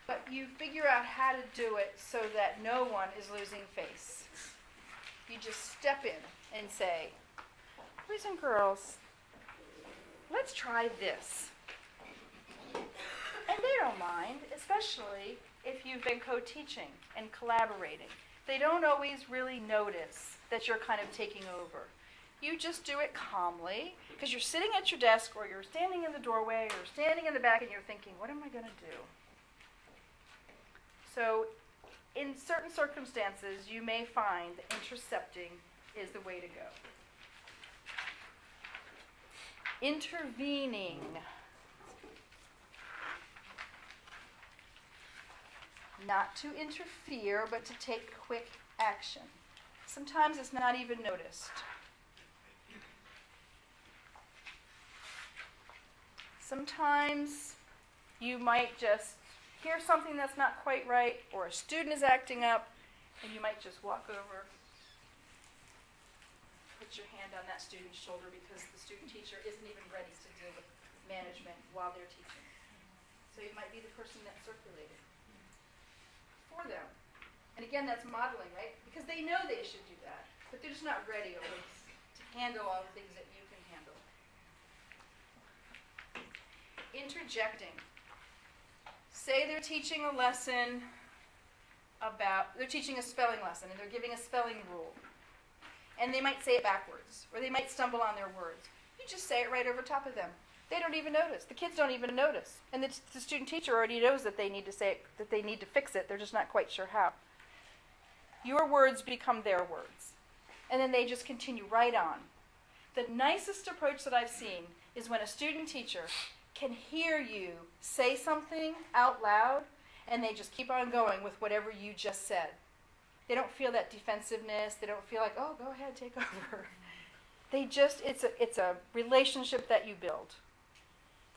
but you figure out how to do it so that no one is losing face. You just step in and say, boys and girls, let's try this. And they don't mind, especially if you've been co-teaching and collaborating. They don't always really notice that you're kind of taking over. You just do it calmly because you're sitting at your desk or you're standing in the doorway or standing in the back and you're thinking, what am I going to do? So in certain circumstances, you may find that intercepting is the way to go. Intervening. Not to interfere, but to take quick action. Sometimes it's not even noticed. Sometimes you might just hear something that's not quite right, or a student is acting up, and you might just walk over, put your hand on that student's shoulder because the student teacher isn't even ready to deal with management while they're teaching. So you might be the person that circulated for them. And again, that's modeling, right? Because they know they should do that, but they're just not ready always to handle all the things that you can handle. Interjecting. Say they're teaching a lesson they're teaching a spelling lesson and they're giving a spelling rule. And they might say it backwards, or they might stumble on their words. You just say it right over top of them. They don't even notice. The kids don't even notice. And the student teacher already knows that they need to say it, that they need to fix it. They're just not quite sure how. Your words become their words. And then they just continue right on. The nicest approach that I've seen is when a student teacher can hear you say something out loud, and they just keep on going with whatever you just said. They don't feel that defensiveness. They don't feel like, oh, go ahead, take over. It's a relationship that you build.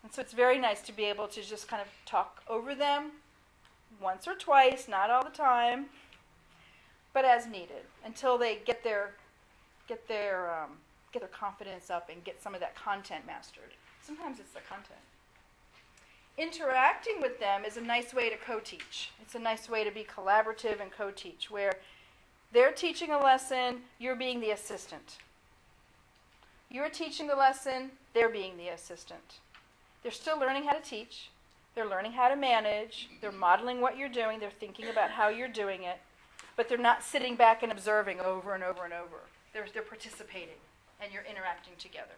And so it's very nice to be able to just kind of talk over them once or twice, not all the time, but as needed, until they get their confidence up and get some of that content mastered. Sometimes it's the content. Interacting with them is a nice way to co-teach. It's a nice way to be collaborative and co-teach, where they're teaching a lesson, you're being the assistant. You're teaching the lesson, they're being the assistant. They're still learning how to teach. They're learning how to manage. They're modeling what you're doing. They're thinking about how you're doing it. But they're not sitting back and observing over and over and over. They're participating, and you're interacting together.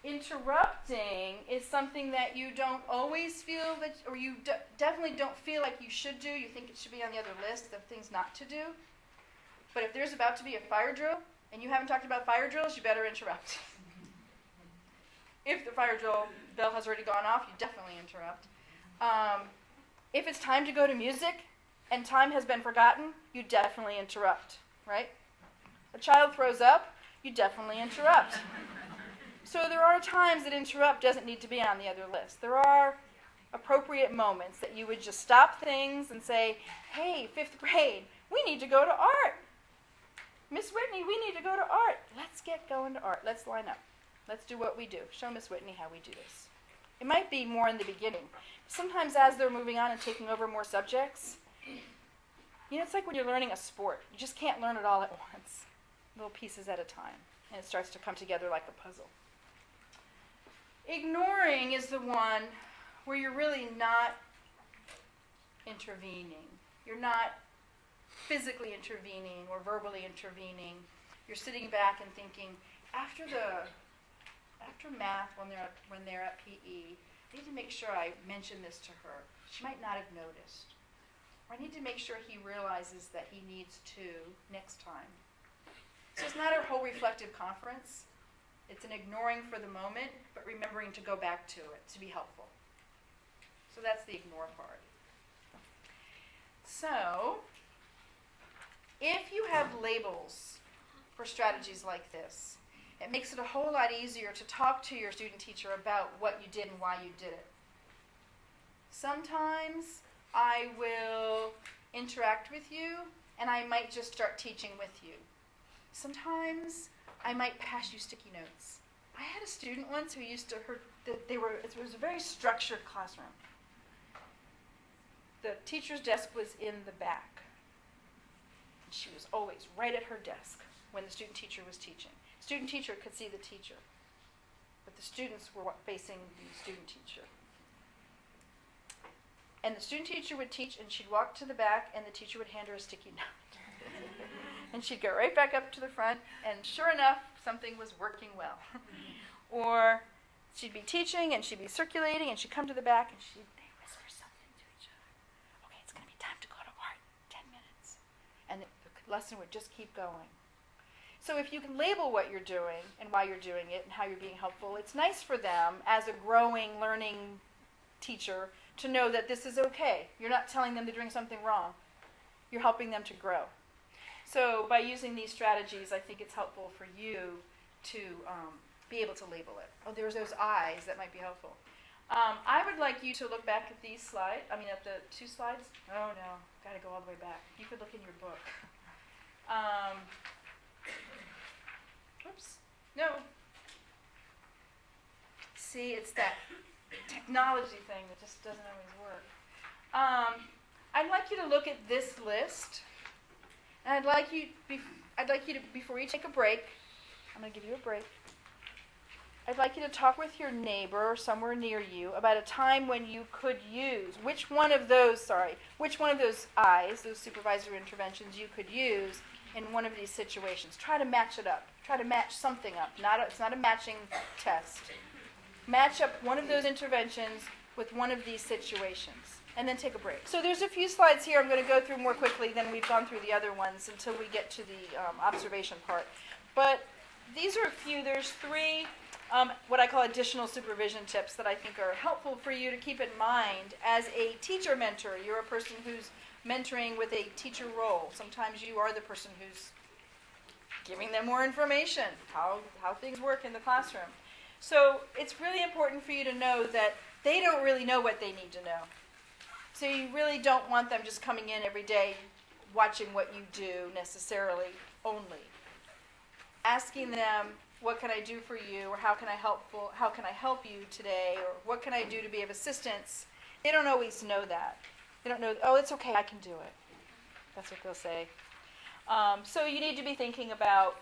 Interrupting is something that you don't always feel that, or you definitely don't feel like you should do. You think it should be on the other list of things not to do. But if there's about to be a fire drill, and you haven't talked about fire drills, you better interrupt. If the fire drill bell has already gone off, you definitely interrupt. If it's time to go to music, and time has been forgotten, you definitely interrupt, right? A child throws up, you definitely interrupt. So there are times that interrupt doesn't need to be on the other list. There are appropriate moments that you would just stop things and say, hey, 5th grade, we need to go to art. Miss Whitney, we need to go to art. Let's get going to art. Let's line up. Let's do what we do. Show Miss Whitney how we do this. It might be more in the beginning. Sometimes as they're moving on and taking over more subjects, it's like when you're learning a sport. You just can't learn it all at once, little pieces at a time. And it starts to come together like a puzzle. Ignoring is the one where you're really not intervening. You're not physically intervening or verbally intervening. You're sitting back and thinking, after math, when they're at PE, I need to make sure I mention this to her. She might not have noticed. Or I need to make sure he realizes that he needs to next time. So it's not a whole reflective conference. It's an ignoring for the moment, but remembering to go back to it to be helpful. So that's the ignore part. So, if you have labels for strategies like this, it makes it a whole lot easier to talk to your student teacher about what you did and why you did it. Sometimes I will interact with you, and I might just start teaching with you. Sometimes I might pass you sticky notes. I had a student once who used to, it was a very structured classroom. The teacher's desk was in the back. She was always right at her desk when the student teacher was teaching. Student teacher could see the teacher, but the students were facing the student teacher. And the student teacher would teach, and she'd walk to the back, and the teacher would hand her a sticky note. And she'd go right back up to the front, and sure enough, something was working well. Or she'd be teaching, and she'd be circulating, and she'd come to the back, and they'd whisper something to each other. Okay, it's going to be time to go to art, 10 minutes. And the lesson would just keep going. So if you can label what you're doing, and why you're doing it, and how you're being helpful, it's nice for them, as a growing, learning teacher, to know that this is okay. You're not telling them they're doing something wrong. You're helping them to grow. So by using these strategies, I think it's helpful for you to be able to label it. Oh, there's those eyes that might be helpful. I would like you to look back at these slides. At the 2 slides. Oh no, got to go all the way back. You could look in your book. Oops. No. See, it's that technology thing that just doesn't always work. I'd like you to look at this list, and I'd like you to, before you take a break, I'm going to give you a break, I'd like you to talk with your neighbor or somewhere near you about a time when you could use, which one of those I's, those supervisory interventions you could use in one of these situations. Try to match it up. Try to match something up. It's not a matching test. Match up one of those interventions with one of these situations, and then take a break. So there's a few slides here I'm going to go through more quickly than we've gone through the other ones until we get to the observation part. But these are a few. There's 3 what I call additional supervision tips that I think are helpful for you to keep in mind as a teacher mentor. You're a person who's mentoring with a teacher role. Sometimes you are the person who's giving them more information, how things work in the classroom. So it's really important for you to know that they don't really know what they need to know. So you really don't want them just coming in every day watching what you do necessarily only. Asking them, what can I do for you, or how can I help you today, or what can I do to be of assistance? They don't always know that. They don't know, oh, it's okay, I can do it. That's what they'll say. So you need to be thinking about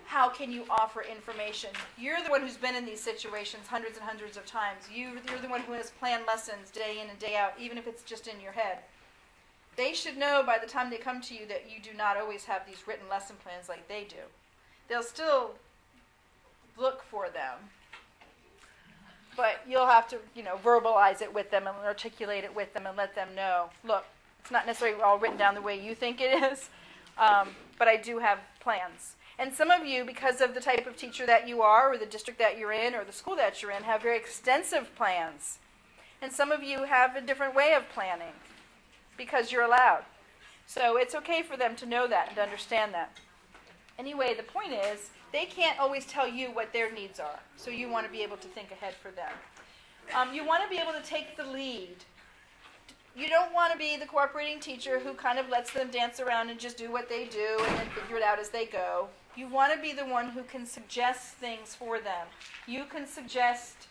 how can you offer information. You're the one who's been in these situations hundreds and hundreds of times. You're the one who has planned lessons day in and day out, even if it's just in your head. They should know by the time they come to you that you do not always have these written lesson plans like they do. They'll still look for them, but you'll have to, verbalize it with them and articulate it with them and let them know, look, it's not necessarily all written down the way you think it is, but I do have plans. And some of you, because of the type of teacher that you are, or the district that you're in, or the school that you're in, have very extensive plans. And some of you have a different way of planning because you're allowed. So it's okay for them to know that and to understand that. Anyway, the point is, they can't always tell you what their needs are, so you want to be able to think ahead for them. You want to be able to take the lead. You don't want to be the cooperating teacher who kind of lets them dance around and just do what they do and then figure it out as they go. You want to be the one who can suggest things for them. You can suggest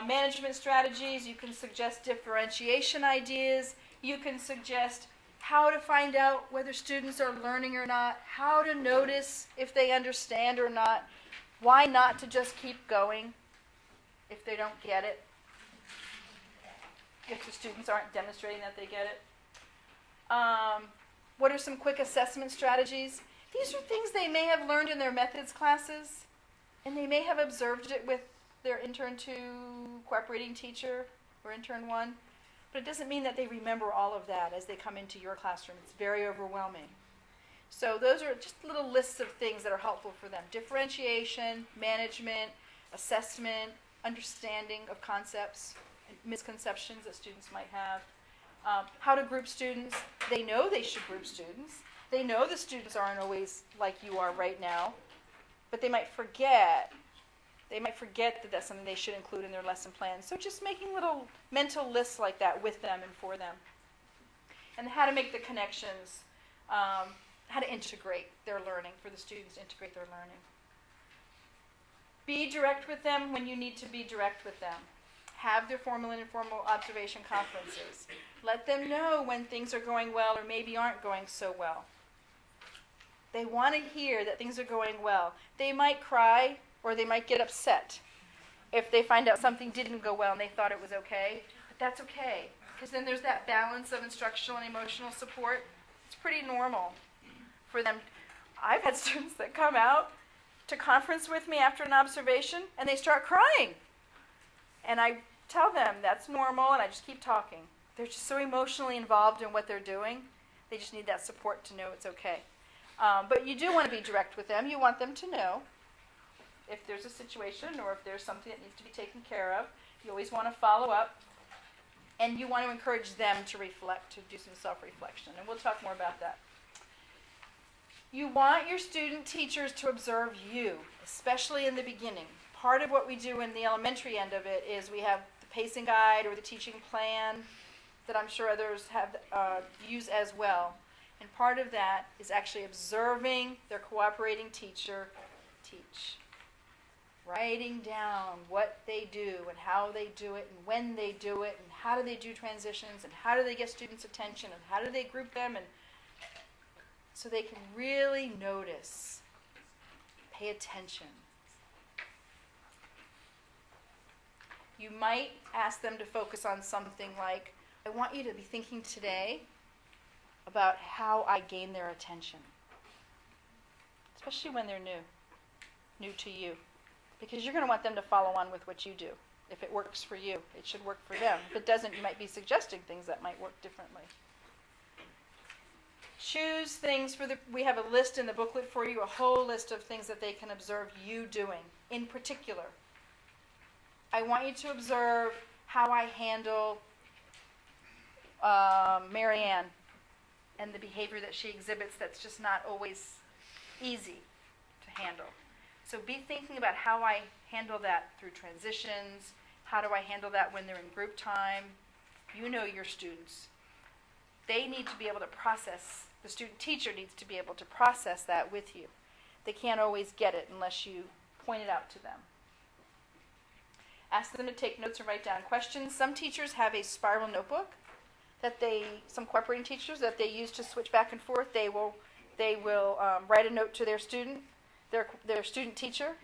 management strategies. You can suggest differentiation ideas. You can suggest how to find out whether students are learning or not, how to notice if they understand or not, why not to just keep going if they don't get it, if the students aren't demonstrating that they get it. What are some quick assessment strategies? These are things they may have learned in their methods classes, and they may have observed it with their intern 2 cooperating teacher or intern 1. But it doesn't mean that they remember all of that as they come into your classroom. It's very overwhelming. So those are just little lists of things that are helpful for them. Differentiation, management, assessment, understanding of concepts, and misconceptions that students might have. How to group students. They know they should group students. They know the students aren't always like you are right now, but they might forget. They might forget that that's something they should include in their lesson plan. So just making little mental lists like that with them and for them. And how to make the connections, how to integrate their learning, for the students to integrate their learning. Be direct with them when you need to be direct with them. Have their formal and informal observation conferences. Let them know when things are going well or maybe aren't going so well. They want to hear that things are going well. They might cry, or they might get upset if they find out something didn't go well and they thought it was okay. But that's okay, because then there's that balance of instructional and emotional support. It's pretty normal for them. I've had students that come out to conference with me after an observation and they start crying. And I tell them that's normal, and I just keep talking. They're just so emotionally involved in what they're doing. They just need that support to know it's okay. But you do want to be direct with them. You want them to know if there's a situation or if there's something that needs to be taken care of. You always want to follow up. And you want to encourage them to reflect, to do some self-reflection. And we'll talk more about that. You want your student teachers to observe you, especially in the beginning. Part of what we do in the elementary end of it is we have the pacing guide or the teaching plan that I'm sure others have use as well. And part of that is actually observing their cooperating teacher teach. writing down what they do and how they do it and when they do it and how do they do transitions and how do they get students' attention and how do they group them, and so they can really notice, pay attention. You might ask them to focus on something like, I want you to be thinking today about how I gain their attention, especially when they're new to you, because you're going to want them to follow on with what you do. If it works for you, it should work for them. If it doesn't, you might be suggesting things that might work differently. Choose things we have a list in the booklet for you, a whole list of things that they can observe you doing. In particular, I want you to observe how I handle Marianne and the behavior that she exhibits that's just not always easy to handle. So be thinking about how I handle that through transitions. How do I handle that when they're in group time? You know your students. They need to be able to process, the student teacher needs to be able to process that with you. They can't always get it unless you point it out to them. Ask them to take notes or write down questions. Some teachers have a spiral notebook some cooperating teachers that they use to switch back and forth. They will write a note to their student teacher,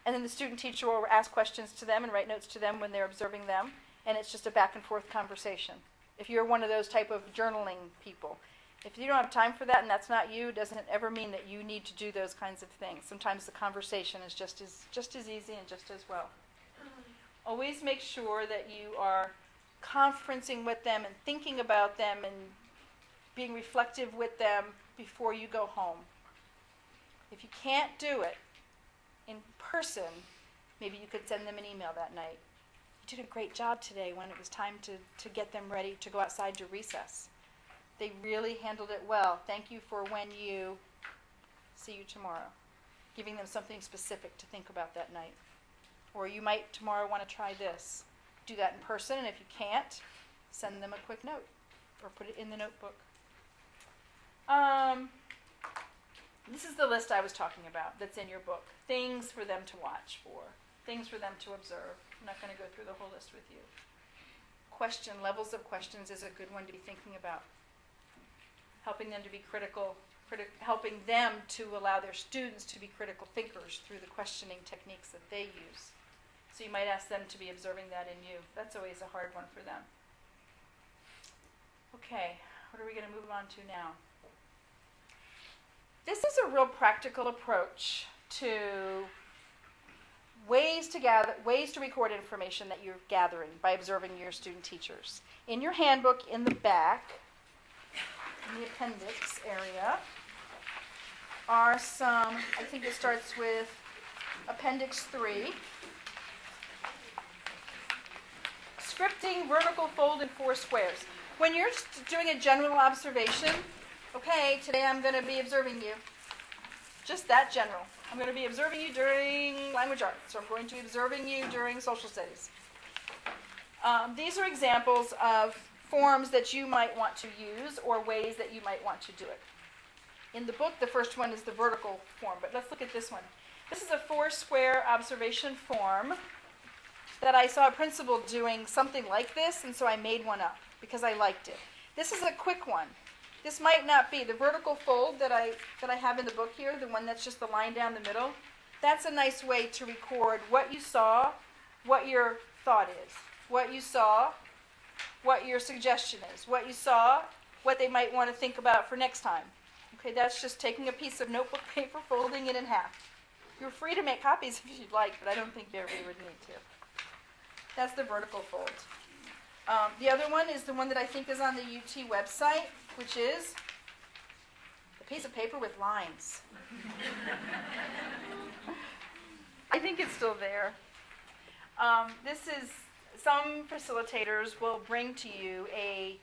and then the student teacher will ask questions to them and write notes to them when they're observing them, and it's just a back and forth conversation. If you're one of those type of journaling people, if you don't have time for that and that's not you, it doesn't ever mean that you need to do those kinds of things. Sometimes the conversation is just as easy and just as well. Always make sure that you are conferencing with them and thinking about them and being reflective with them before you go home. If you can't do it in person, maybe you could send them an email that night. You did a great job today when it was time to get them ready to go outside to recess. They really handled it well. Thank you for when you see you tomorrow. Giving them something specific to think about that night. Or you might tomorrow want to try this. Do that in person, and if you can't, send them a quick note or put it in the notebook. This is the list I was talking about that's in your book. Things for them to watch for. Things for them to observe. I'm not going to go through the whole list with you. Levels of questions is a good one to be thinking about. Helping them to be critical, helping them to allow their students to be critical thinkers through the questioning techniques that they use. So you might ask them to be observing that in you. That's always a hard one for them. Okay, what are we going to move on to now? This is a real practical approach to ways to record information that you're gathering by observing your student teachers. In your handbook, in the back, in the appendix area, are some, I think it starts with Appendix 3. Scripting vertical fold in 4 squares. When you're doing a general observation, okay, today I'm going to be observing you. Just that general. I'm going to be observing you during language arts, or I'm going to be observing you during social studies. These are examples of forms that you might want to use or ways that you might want to do it. In the book, the first one is the vertical form, but let's look at this one. This is a 4-square observation form that I saw a principal doing something like this, and so I made one up because I liked it. This is a quick one. This might not be the vertical fold that I have in the book here, the one that's just the line down the middle. That's a nice way to record what you saw, what your thought is, what you saw, what your suggestion is, what you saw, what they might want to think about for next time. Okay, that's just taking a piece of notebook paper, folding it in half. You're free to make copies if you'd like, but I don't think you really would need to. That's the vertical fold. The other one is the one that I think is on the UT website, which is a piece of paper with lines. I think it's still there. This is, some facilitators will bring to you a,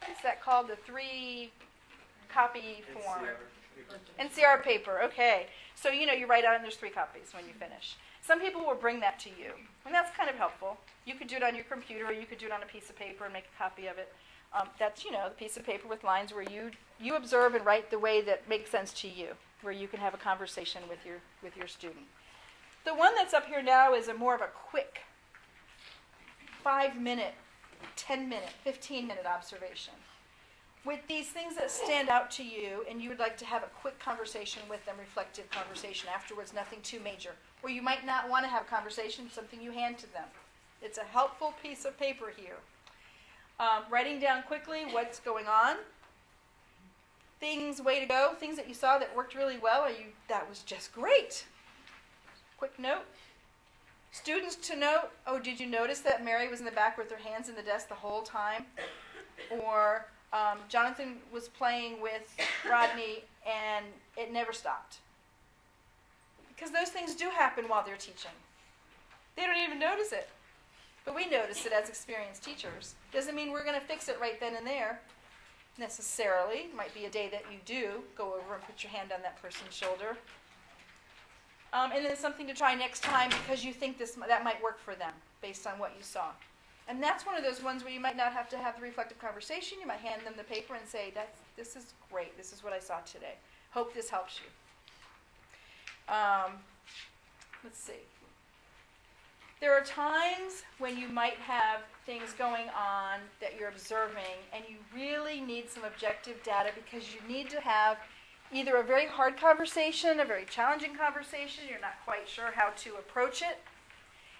what's that called? The 3-copy form. NCR paper, okay. So you write out and there's 3 copies when you finish. Some people will bring that to you, and that's kind of helpful. You could do it on your computer, or you could do it on a piece of paper and make a copy of it. That's, the piece of paper with lines where you observe and write the way that makes sense to you, where you can have a conversation with your student. The one that's up here now is a more of a quick 5-minute, 10-minute, 15-minute observation. With these things that stand out to you and you would like to have a quick conversation with them, reflective conversation afterwards, nothing too major. Or you might not want to have a conversation, something you hand to them. It's a helpful piece of paper here. Writing down quickly what's going on. Things, way to go, things that you saw that worked really well, that was just great. Quick note. Students to note, oh, did you notice that Mary was in the back with her hands in the desk the whole time? Or Jonathan was playing with Rodney and it never stopped. Because those things do happen while they're teaching. They don't even notice it. But we notice it as experienced teachers. Doesn't mean we're going to fix it right then and there, necessarily. It might be a day that you do go over and put your hand on that person's shoulder. And then something to try next time because you think that might work for them based on what you saw. And that's one of those ones where you might not have to have the reflective conversation. You might hand them the paper and say, this is great. This is what I saw today. Hope this helps you. Let's see. There are times when you might have things going on that you're observing and you really need some objective data because you need to have either a very hard conversation, a very challenging conversation, you're not quite sure how to approach it,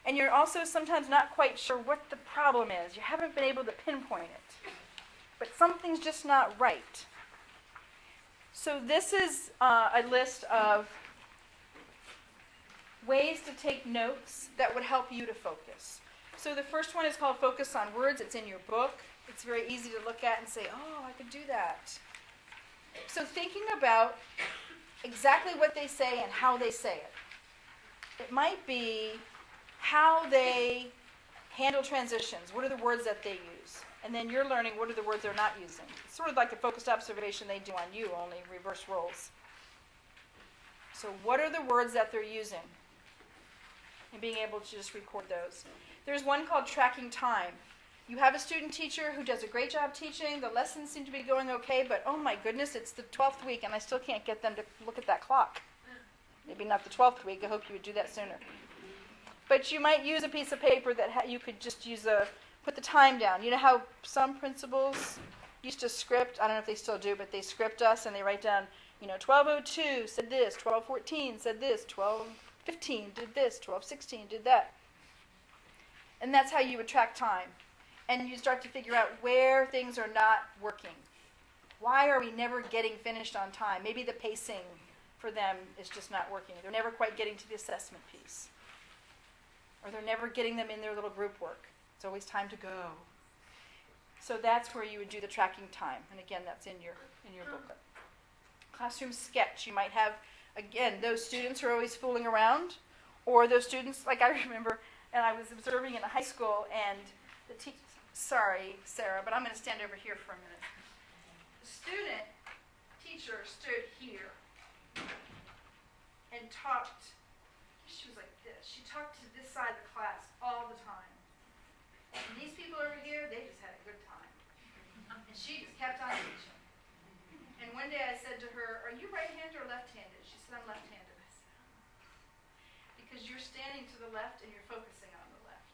and you're also sometimes not quite sure what the problem is. You haven't been able to pinpoint it, but something's just not right. So this is a list of ways to take notes that would help you to focus. So the first one is called Focus on Words. It's in your book. It's very easy to look at and say, oh, I could do that. So thinking about exactly what they say and how they say it. It might be how they handle transitions. What are the words that they use? And then you're learning what are the words they're not using. It's sort of like a focused observation they do on you, only reverse roles. So what are the words that they're using? And being able to just record those. There's one called Tracking Time. You have a student teacher who does a great job teaching. The lessons seem to be going okay, but oh my goodness, it's the 12th week and I still can't get them to look at that clock. Maybe not the 12th week. I hope you would do that sooner. But you might use a piece of paper that you could just put the time down. You know how some principals used to script, I don't know if they still do, but they script us and they write down, 12:02 said this, 12:14 said this, 12:15 did this, 12:16 did that. And that's how you would track time. And you start to figure out where things are not working. Why are we never getting finished on time? Maybe the pacing for them is just not working. They're never quite getting to the assessment piece. Or they're never getting them in their little group work. It's always time to go. So that's where you would do the tracking time. And again, that's in your booklet. Classroom sketch. You might have, again, those students who are always fooling around, or those students, like I remember, and I was observing in a high school, and the teacher, sorry, Sarah, but I'm going to stand over here for a minute. The teacher stood here and talked. She was like this. She talked to this side of the class all the time. And these people over here, they just had a good time. And she just kept on teaching. And one day I said to her, are you right-handed or left-handed? She said, I'm left-handed. I said, because you're standing to the left and you're focusing on the left.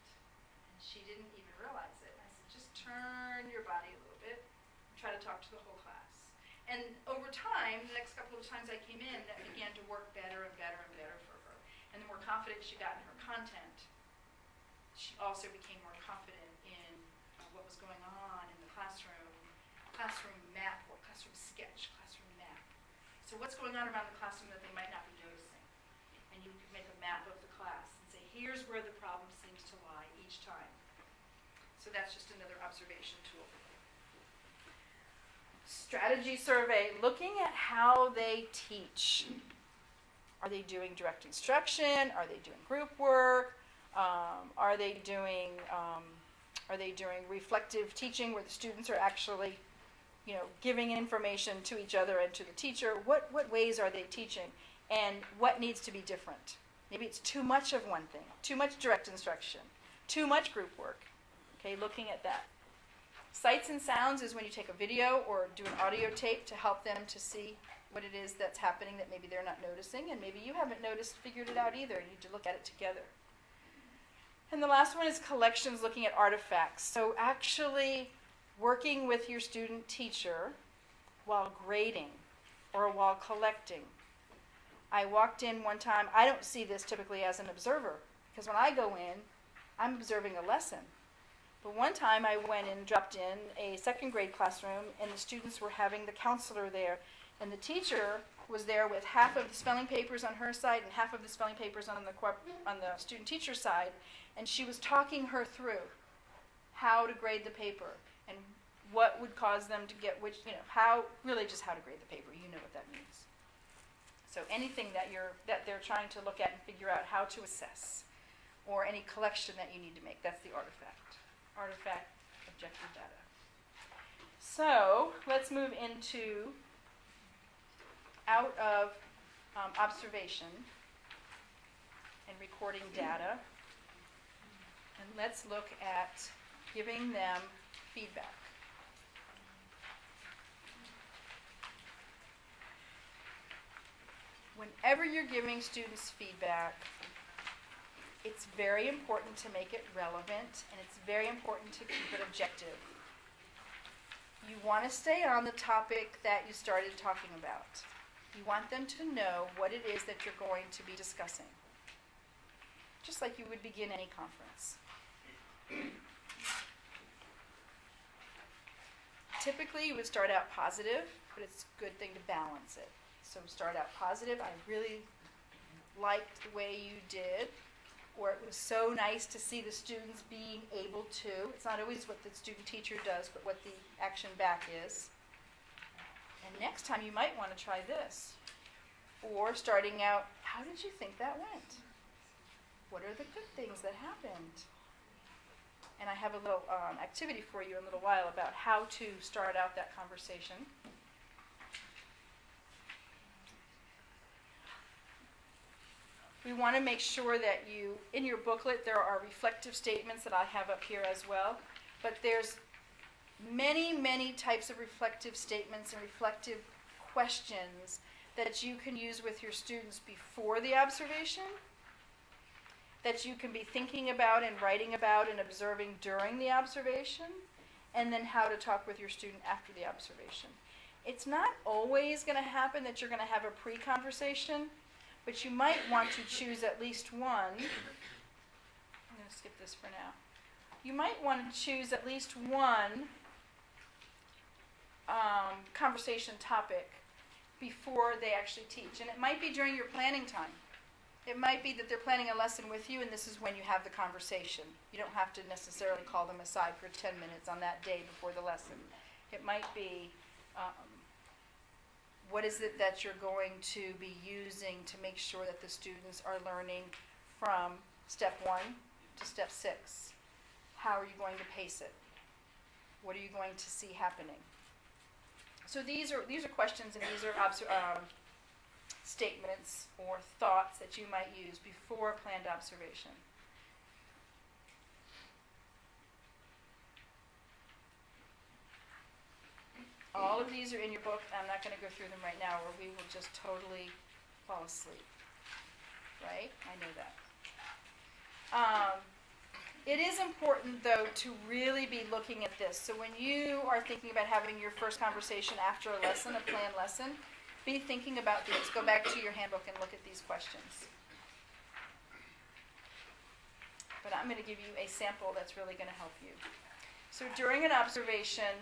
And she didn't even realize it. I said, just turn your body a little bit and try to talk to the whole class. And over time, the next couple of times I came in, that began to work better and better and better for her. And the more confident she got in her content, she also became more confident in what was going on in the classroom map, or classroom sketch, classroom map. So what's going on around the classroom that they might not be noticing? And you can make a map of the class and say, here's where the problem seems to lie each time. So that's just another observation tool. Strategy survey, looking at how they teach. Are they doing direct instruction? Are they doing group work? Are they doing reflective teaching where the students are actually, giving information to each other and to the teacher? What ways are they teaching? And what needs to be different? Maybe it's too much of one thing, too much direct instruction, too much group work. Okay, looking at that. Sights and sounds is when you take a video or do an audio tape to help them to see what it is that's happening that maybe they're not noticing, and maybe you haven't figured it out either. You need to look at it together. And the last one is collections, looking at artifacts. So actually working with your student teacher while grading or while collecting. I walked in one time, I don't see this typically as an observer, because when I go in, I'm observing a lesson. But one time I went and dropped in a second grade classroom, and the students were having the counselor there, and the teacher was there with half of the spelling papers on her side and half of the spelling papers on the student teacher side, and she was talking her through how to grade the paper and what would cause them to get which, how to grade the paper. You know what that means. So anything that they're trying to look at and figure out how to assess, or any collection that you need to make, that's the artifact. Artifact, objective data. So let's move into out of observation and recording data, and let's look at giving them feedback. Whenever you're giving students feedback, it's very important to make it relevant, and it's very important to keep it objective. You want to stay on the topic that you started talking about. You want them to know what it is that you're going to be discussing, just like you would begin any conference. Typically, you would start out positive, but it's a good thing to balance it. So start out positive. I really liked the way you did, or it was so nice to see the students being able to. It's not always what the student teacher does, but what the action back is. And next time you might want to try this. Or starting out, how did you think that went? What are the good things that happened? And I have a little activity for you in a little while about how to start out that conversation. We want to make sure that in your booklet, there are reflective statements that I have up here as well. But there's many, many types of reflective statements and reflective questions that you can use with your students before the observation, that you can be thinking about and writing about and observing during the observation, and then how to talk with your student after the observation. It's not always going to happen that you're going to have a pre-conversation, but you might want to choose at least one. I'm going to skip this for now. You might want to choose at least one conversation topic before they actually teach. And it might be during your planning time. It might be that they're planning a lesson with you, and this is when you have the conversation. You don't have to necessarily call them aside for 10 minutes on that day before the lesson. It might be, what is it that you're going to be using to make sure that the students are learning from step 1 to step 6? How are you going to pace it? What are you going to see happening? So these are questions, and these are statements or thoughts that you might use before planned observation. All of these are in your book. I'm not going to go through them right now, or we will just totally fall asleep. Right? I know that. It is important, though, to really be looking at this. So when you are thinking about having your first conversation after a lesson, a planned lesson, be thinking about these. Go back to your handbook and look at these questions. But I'm going to give you a sample that's really going to help you. So during an observation,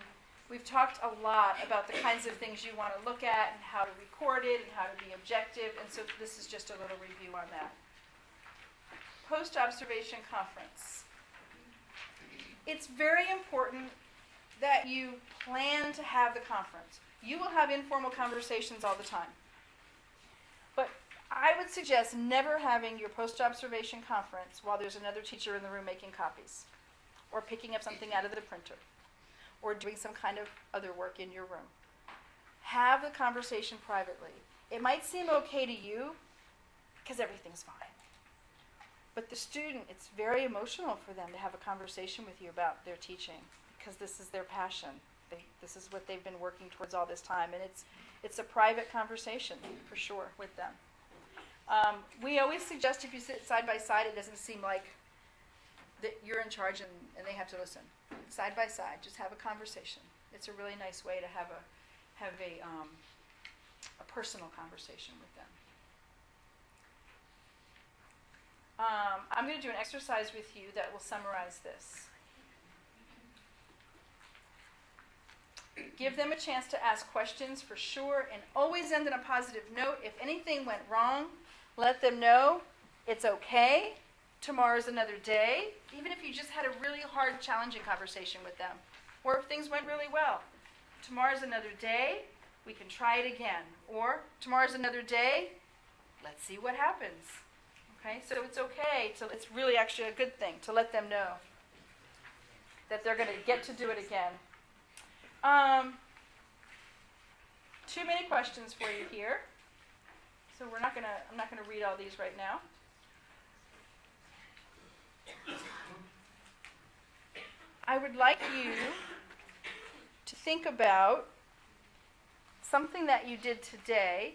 we've talked a lot about the kinds of things you want to look at and how to record it and how to be objective, and so this is just a little review on that. Post-observation conference. It's very important that you plan to have the conference. You will have informal conversations all the time. But I would suggest never having your post-observation conference while there's another teacher in the room making copies, or picking up something out of the printer, or doing some kind of other work in your room. Have the conversation privately. It might seem okay to you because everything's fine. But the student, it's very emotional for them to have a conversation with you about their teaching because this is their passion. This is what they've been working towards all this time, and it's a private conversation for sure with them. We always suggest if you sit side by side, it doesn't seem like that you're in charge and they have to listen. Side by side, just have a conversation. It's a really nice way to have a personal conversation with them. I'm going to do an exercise with you that will summarize this. Give them a chance to ask questions for sure, and always end on a positive note. If anything went wrong, let them know it's okay. Tomorrow's another day. Even if you just had a really hard, challenging conversation with them, or if things went really well. Tomorrow's another day. We can try it again. Or tomorrow's another day. Let's see what happens. Okay, so it's okay. It's really actually a good thing to let them know that they're going to get to do it again. Too many questions for you here, so I'm not gonna read all these right now. I would like you to think about something that you did today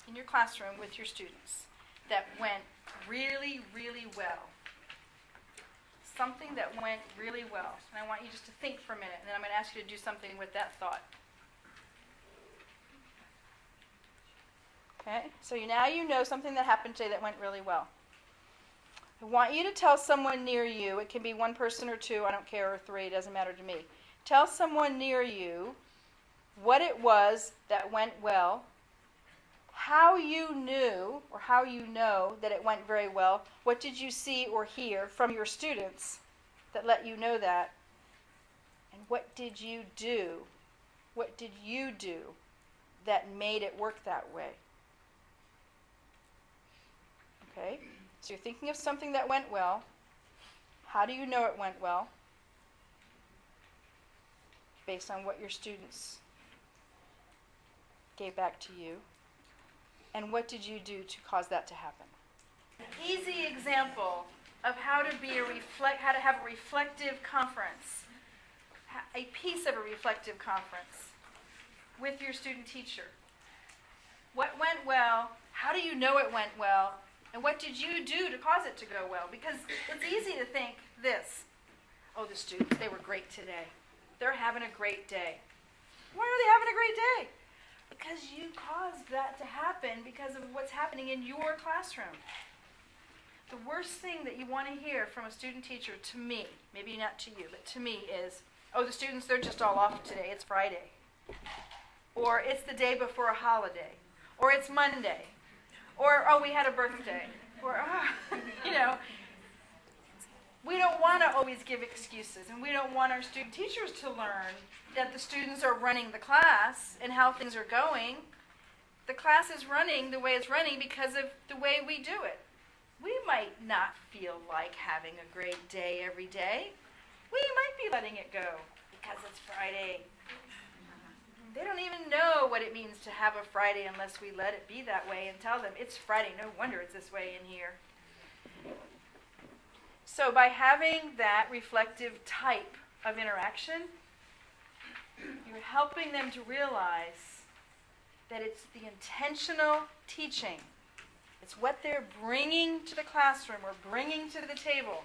in your classroom with your students that went really, really well. Something that went really well. And I want you just to think for a minute, and then I'm going to ask you to do something with that thought. Okay? So now you know something that happened today that went really well. I want you to tell someone near you, it can be one person or two, I don't care, or three, it doesn't matter to me. Tell someone near you what it was that went well, how you knew or how you know that it went very well, what did you see or hear from your students that let you know that, and what did you do? What did you do that made it work that way? Okay, so you're thinking of something that went well. How do you know it went well? Based on what your students gave back to you. And what did you do to cause that to happen? An easy example of how to have a reflective conference, a piece of a reflective conference with your student teacher. What went well? How do you know it went well? And what did you do to cause it to go well? Because it's easy to think this. Oh, the students, they were great today. They're having a great day. Why are they having a great day? Because you caused that to happen because of what's happening in your classroom. The worst thing that you want to hear from a student teacher, to me, maybe not to you, but to me is, oh, the students, they're just all off today. It's Friday. Or it's the day before a holiday. Or it's Monday. Or, oh, we had a birthday. Or, we don't want to always give excuses, and we don't want our student teachers to learn that the students are running the class and how things are going. The class is running the way it's running because of the way we do it. We might not feel like having a great day every day. We might be letting it go because it's Friday. They don't even know what it means to have a Friday unless we let it be that way and tell them it's Friday. No wonder it's this way in here. So by having that reflective type of interaction, you're helping them to realize that it's the intentional teaching. It's what they're bringing to the classroom or bringing to the table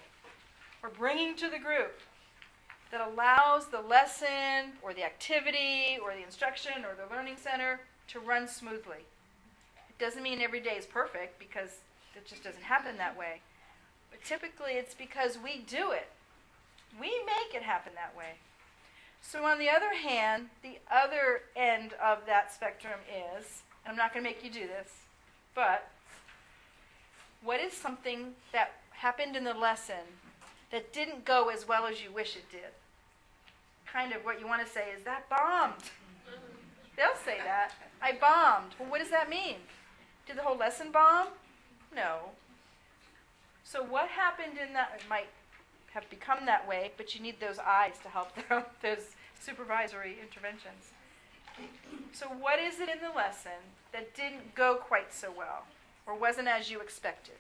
or bringing to the group that allows the lesson or the activity or the instruction or the learning center to run smoothly. It doesn't mean every day is perfect because it just doesn't happen that way. But typically it's because we do it. We make it happen that way. So on the other hand, the other end of that spectrum is, and I'm not going to make you do this, but what is something that happened in the lesson that didn't go as well as you wish it did? Kind of what you want to say is, that bombed. They'll say that. I bombed. Well, what does that mean? Did the whole lesson bomb? No. So what happened in that, it might have become that way, but you need those eyes to help those supervisory interventions. So what is it in the lesson that didn't go quite so well or wasn't as you expected?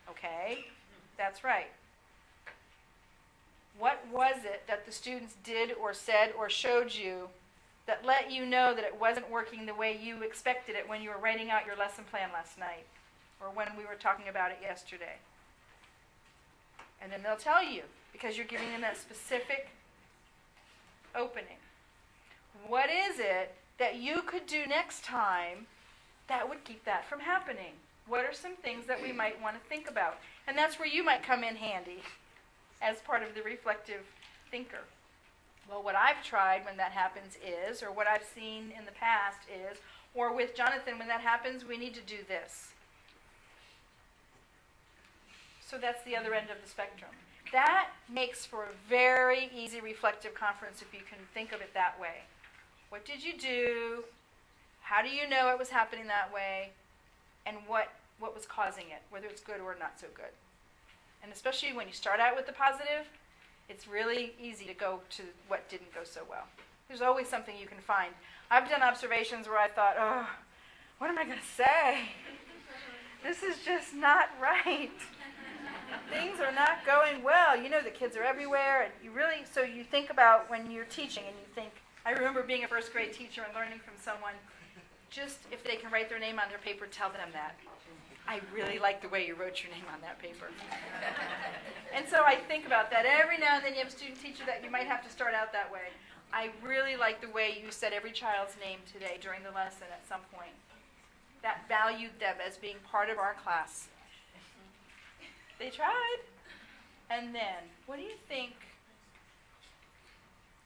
Okay, that's right. What was it that the students did or said or showed you that let you know that it wasn't working the way you expected it when you were writing out your lesson plan last night or when we were talking about it yesterday? And then they'll tell you, because you're giving them that specific opening. What is it that you could do next time that would keep that from happening? What are some things that we might want to think about? And that's where you might come in handy as part of the reflective thinker. Well, what I've tried when that happens is, or what I've seen in the past is, or with Jonathan, when that happens, we need to do this. So that's the other end of the spectrum. That makes for a very easy reflective conference if you can think of it that way. What did you do? How do you know it was happening that way? And what was causing it, whether it's good or not so good. And especially when you start out with the positive, it's really easy to go to what didn't go so well. There's always something you can find. I've done observations where I thought, oh, what am I going to say? This is just not right. Things are not going well. You know, the kids are everywhere. And so you think about when you're teaching and you think, I remember being a first grade teacher and learning from someone, just if they can write their name on their paper, tell them that. I really like the way you wrote your name on that paper. And so I think about that. Every now and then you have a student teacher that you might have to start out that way. I really like the way you said every child's name today during the lesson at some point. That valued them as being part of our class. They tried. And then, what do you think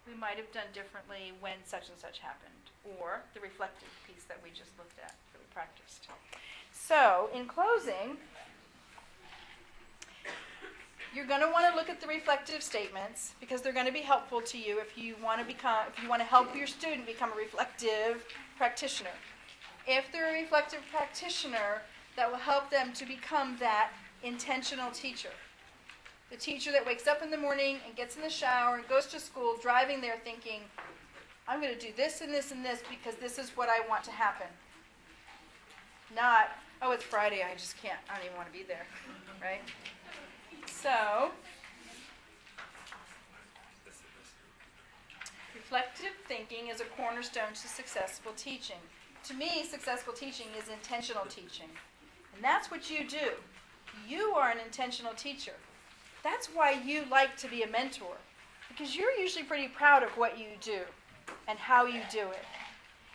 we might have done differently when such and such happened? Or the reflective piece that we just looked at, that we practiced. So, in closing, you're going to want to look at the reflective statements because they're going to be helpful to you if you want to help your student become a reflective practitioner. If they're a reflective practitioner, that will help them to become that intentional teacher. The teacher that wakes up in the morning and gets in the shower and goes to school driving there thinking, I'm going to do this and this and this because this is what I want to happen. Not, oh, it's Friday, I just can't, I don't even want to be there, right? So, reflective thinking is a cornerstone to successful teaching. To me, successful teaching is intentional teaching. And that's what you do. You are an intentional teacher. That's why you like to be a mentor, because you're usually pretty proud of what you do and how you do it.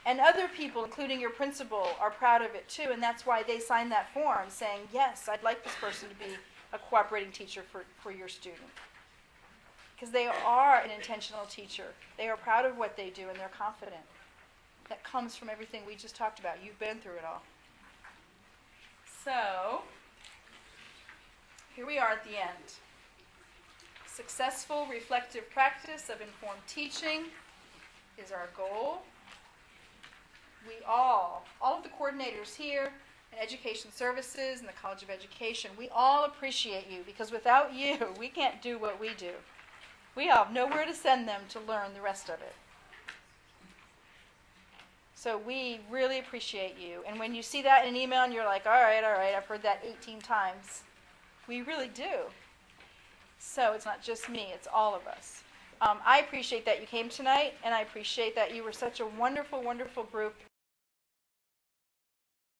And other people, including your principal, are proud of it too, and that's why they sign that form saying, yes, I'd like this person to be a cooperating teacher for your student. Because they are an intentional teacher. They are proud of what they do, and they're confident. That comes from everything we just talked about. You've been through it all. So, here we are at the end. Successful reflective practice of informed teaching is our goal. We all of the coordinators here in Education Services and the College of Education, we all appreciate you because without you, we can't do what we do. We have nowhere to send them to learn the rest of it. So we really appreciate you. And when you see that in an email and you're like, all right, I've heard that 18 times. We really do. So it's not just me, it's all of us. I appreciate that you came tonight, and I appreciate that you were such a wonderful, wonderful group.